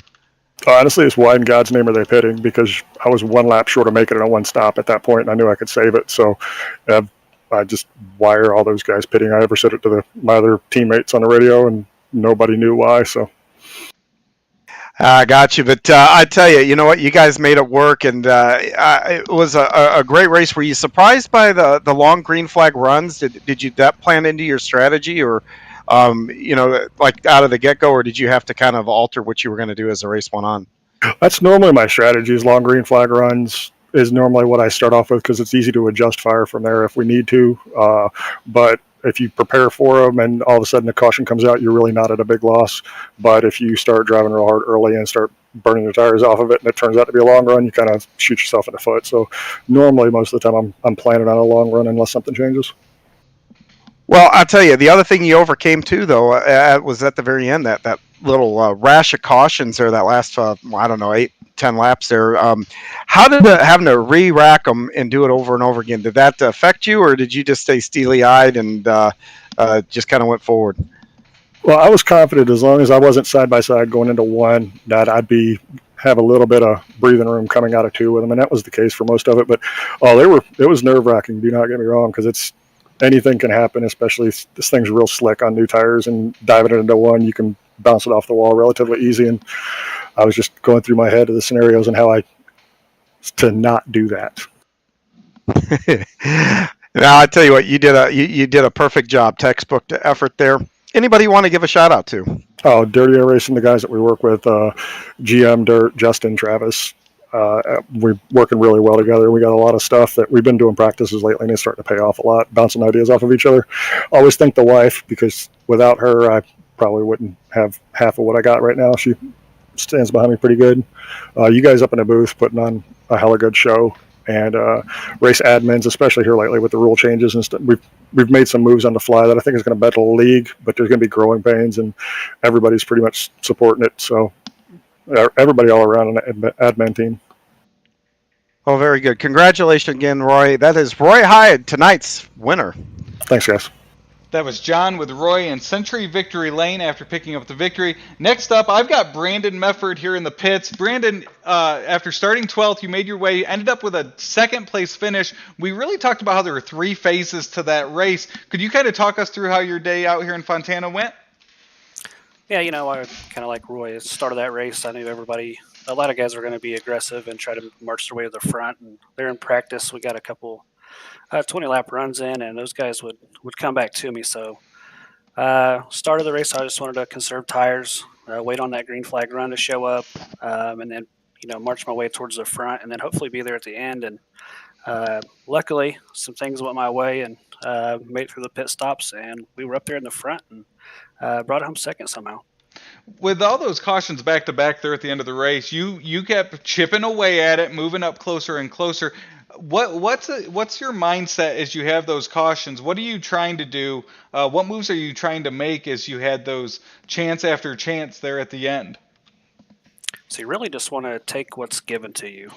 Honestly, it's why in God's name are they pitting? Because I was one lap short of making it on one stop at that point, and I knew I could save it. So I just wire all those guys pitting. I ever said it to my other teammates on the radio, and nobody knew why. So I got you, but I tell you, you know what? You guys made it work, and it was a great race. Were you surprised by the long green flag runs? Did you that plan into your strategy, or like out of the get-go, or did you have to kind of alter what you were going to do as the race went on? That's normally my strategy. Is long green flag runs is normally what I start off with because it's easy to adjust fire from there if we need to. But if you prepare for them and all of a sudden the caution comes out, you're really not at a big loss. But if you start driving real hard early and start burning the tires off of it, and it turns out to be a long run, you kind of shoot yourself in the foot. So normally, most of the time, I'm planning on a long run unless something changes. Well, I'll tell you, the other thing you overcame too, though, was at the very end that little rash of cautions there, that last, 8-10 laps there. How did having to re-rack them and do it over and over again, did that affect you, or did you just stay steely-eyed and just kind of went forward? Well, I was confident as long as I wasn't side-by-side going into one, that I'd have a little bit of breathing room coming out of two with them, and that was the case for most of it. But it was nerve-wracking, do not get me wrong, because anything can happen, especially if this thing's real slick on new tires, and diving it into one, you can bounce it off the wall relatively easy. And I was just going through my head of the scenarios and how to not do that. Now I tell you what, you did a perfect job, textbook to effort there. Anybody you want to give a shout out to? Oh, Dirty Air Racing, the guys that we work with, GM Dirt, Justin, Travis. We're working really well together. We got a lot of stuff that we've been doing practices lately, and it's starting to pay off a lot, bouncing ideas off of each other. Always thank the wife, because without her, I probably wouldn't have half of what I got right now. She stands behind me pretty good. You guys up in the booth putting on a hella good show, and race admins, especially here lately with the rule changes and stuff. We've made some moves on the fly that I think is going to better the league, but there's going to be growing pains, and everybody's pretty much supporting it. So everybody all around on the admin team. Oh, very good. Congratulations again, Roy. That is Roy Hyde, tonight's winner. Thanks, guys. That was John with Roy in Century Victory Lane after picking up the victory. Next up, I've got Brandon Mefford here in the pits. Brandon, after starting 12th, you made your way, ended up with a second place finish. We really talked about how there were 3 phases to that race. Could you kind of talk us through how your day out here in Fontana went? Yeah, I kind of like Roy. At the start of that race, I knew a lot of guys were going to be aggressive and try to march their way to the front. And they're in practice. We got a couple 20-lap runs in, and those guys would come back to me. So start of the race, I just wanted to conserve tires, wait on that green flag run to show up, and then, march my way towards the front, and then hopefully be there at the end. And luckily, some things went my way, and made it through the pit stops, and we were up there in the front and brought it home second somehow. With all those cautions back to back there at the end of the race, you kept chipping away at it, moving up closer and closer. What's your mindset as you have those cautions? What are you trying to do? What moves are you trying to make as you had those chance after chance there at the end? So you really just want to take what's given to you.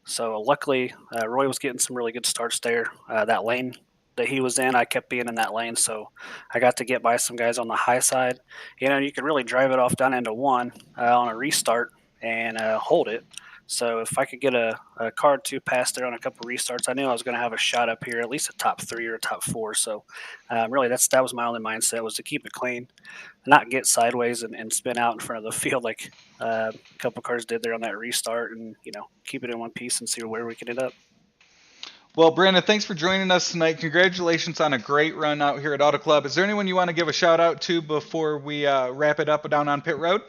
So luckily, Roy was getting some really good starts there. That lane that he was in, I kept being in that lane, so I got to get by some guys on the high side. You could really drive it off down into 1 on a restart and hold it. So if I could get a car or 2 past there on a couple restarts, I knew I was going to have a shot up here, at least a top 3 or a top 4. So really, that was my only mindset, was to keep it clean, not get sideways and spin out in front of the field like a couple cars did there on that restart, and keep it in one piece and see where we could end up. Well, Brandon, thanks for joining us tonight. Congratulations on a great run out here at Auto Club. Is there anyone you want to give a shout out to before we wrap it up down on pit road?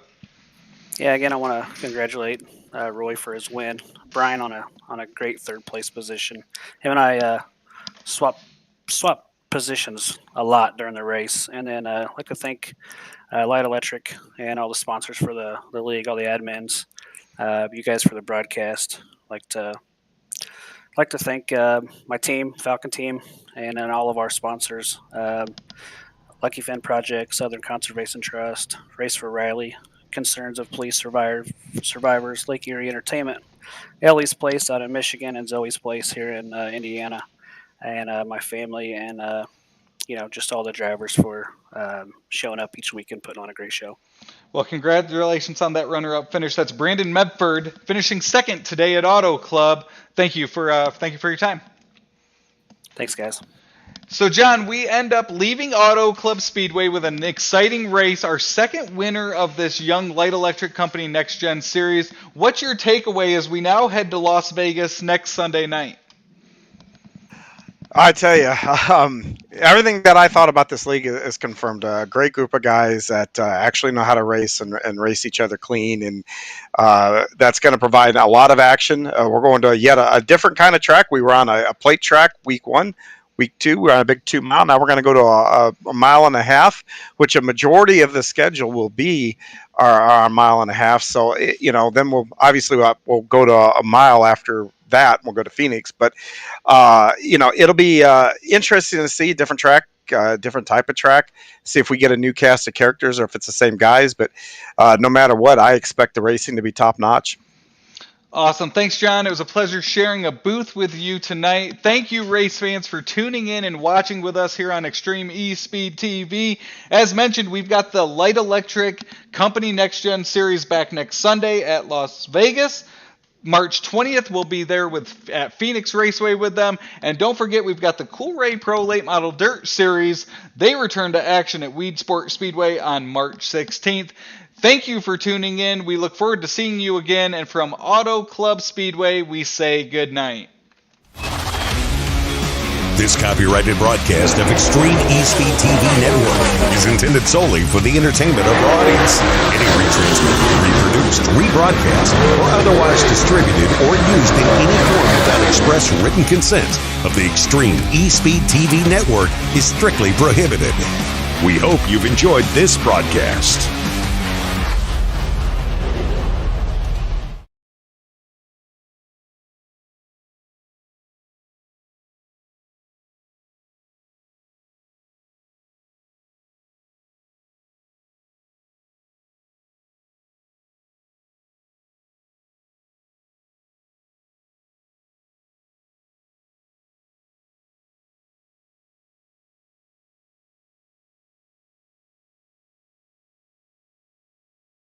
Yeah, again, I want to congratulate Roy for his win. Brian on a great 3rd place position. Him and I swap positions a lot during the race. And then I'd like to thank Light Electric and all the sponsors for the league, all the admins, you guys for the broadcast. Like to thank my team, Falcon team, and then all of our sponsors, Lucky Fin Project, Southern Conservation Trust, Race for Riley, Concerns of Police Survivors, Lake Erie Entertainment, Ellie's Place out in Michigan, and Zoey's Place here in Indiana, and my family, and just all the drivers for showing up each week and putting on a great show. Well, congratulations on that runner-up finish. That's Brandon Medford finishing second today at Auto Club. Thank you for your time. Thanks, guys. So, John, we end up leaving Auto Club Speedway with an exciting race, our second winner of this young light electric company NextGen series. What's your takeaway as we now head to Las Vegas next Sunday night? I tell you, everything that I thought about this league is confirmed. A great group of guys that actually know how to race and race each other clean, and that's going to provide a lot of action. We're going to yet a different kind of track. We were on a plate track week 1. Week 2, we're on a big 2 mile. Now we're going to go to a mile and a half, which a majority of the schedule will be our mile and a half. So, then we'll go to a mile after that. We'll go to Phoenix, but it'll be interesting to see different track, different type of track, see if we get a new cast of characters or if it's the same guys. But no matter what, I expect the racing to be top notch. Awesome. Thanks, John. It was a pleasure sharing a booth with you tonight. Thank you, race fans, for tuning in and watching with us here on Extreme eSpeed TV. As mentioned, we've got the Light Electric Company NextGen Series back next Sunday at Las Vegas. March 20th, we'll be there at Phoenix Raceway with them. And don't forget, we've got the Cool Ray Pro Late Model Dirt Series. They return to action at Weed Sport Speedway on March 16th. Thank you for tuning in. We look forward to seeing you again. And from Auto Club Speedway, we say good night. This copyrighted broadcast of Extreme eSpeed TV Network is intended solely for the entertainment of our audience. Any retransmitted, reproduced, rebroadcast, or otherwise distributed or used in any form without express written consent of the Extreme eSpeed TV Network is strictly prohibited. We hope you've enjoyed this broadcast.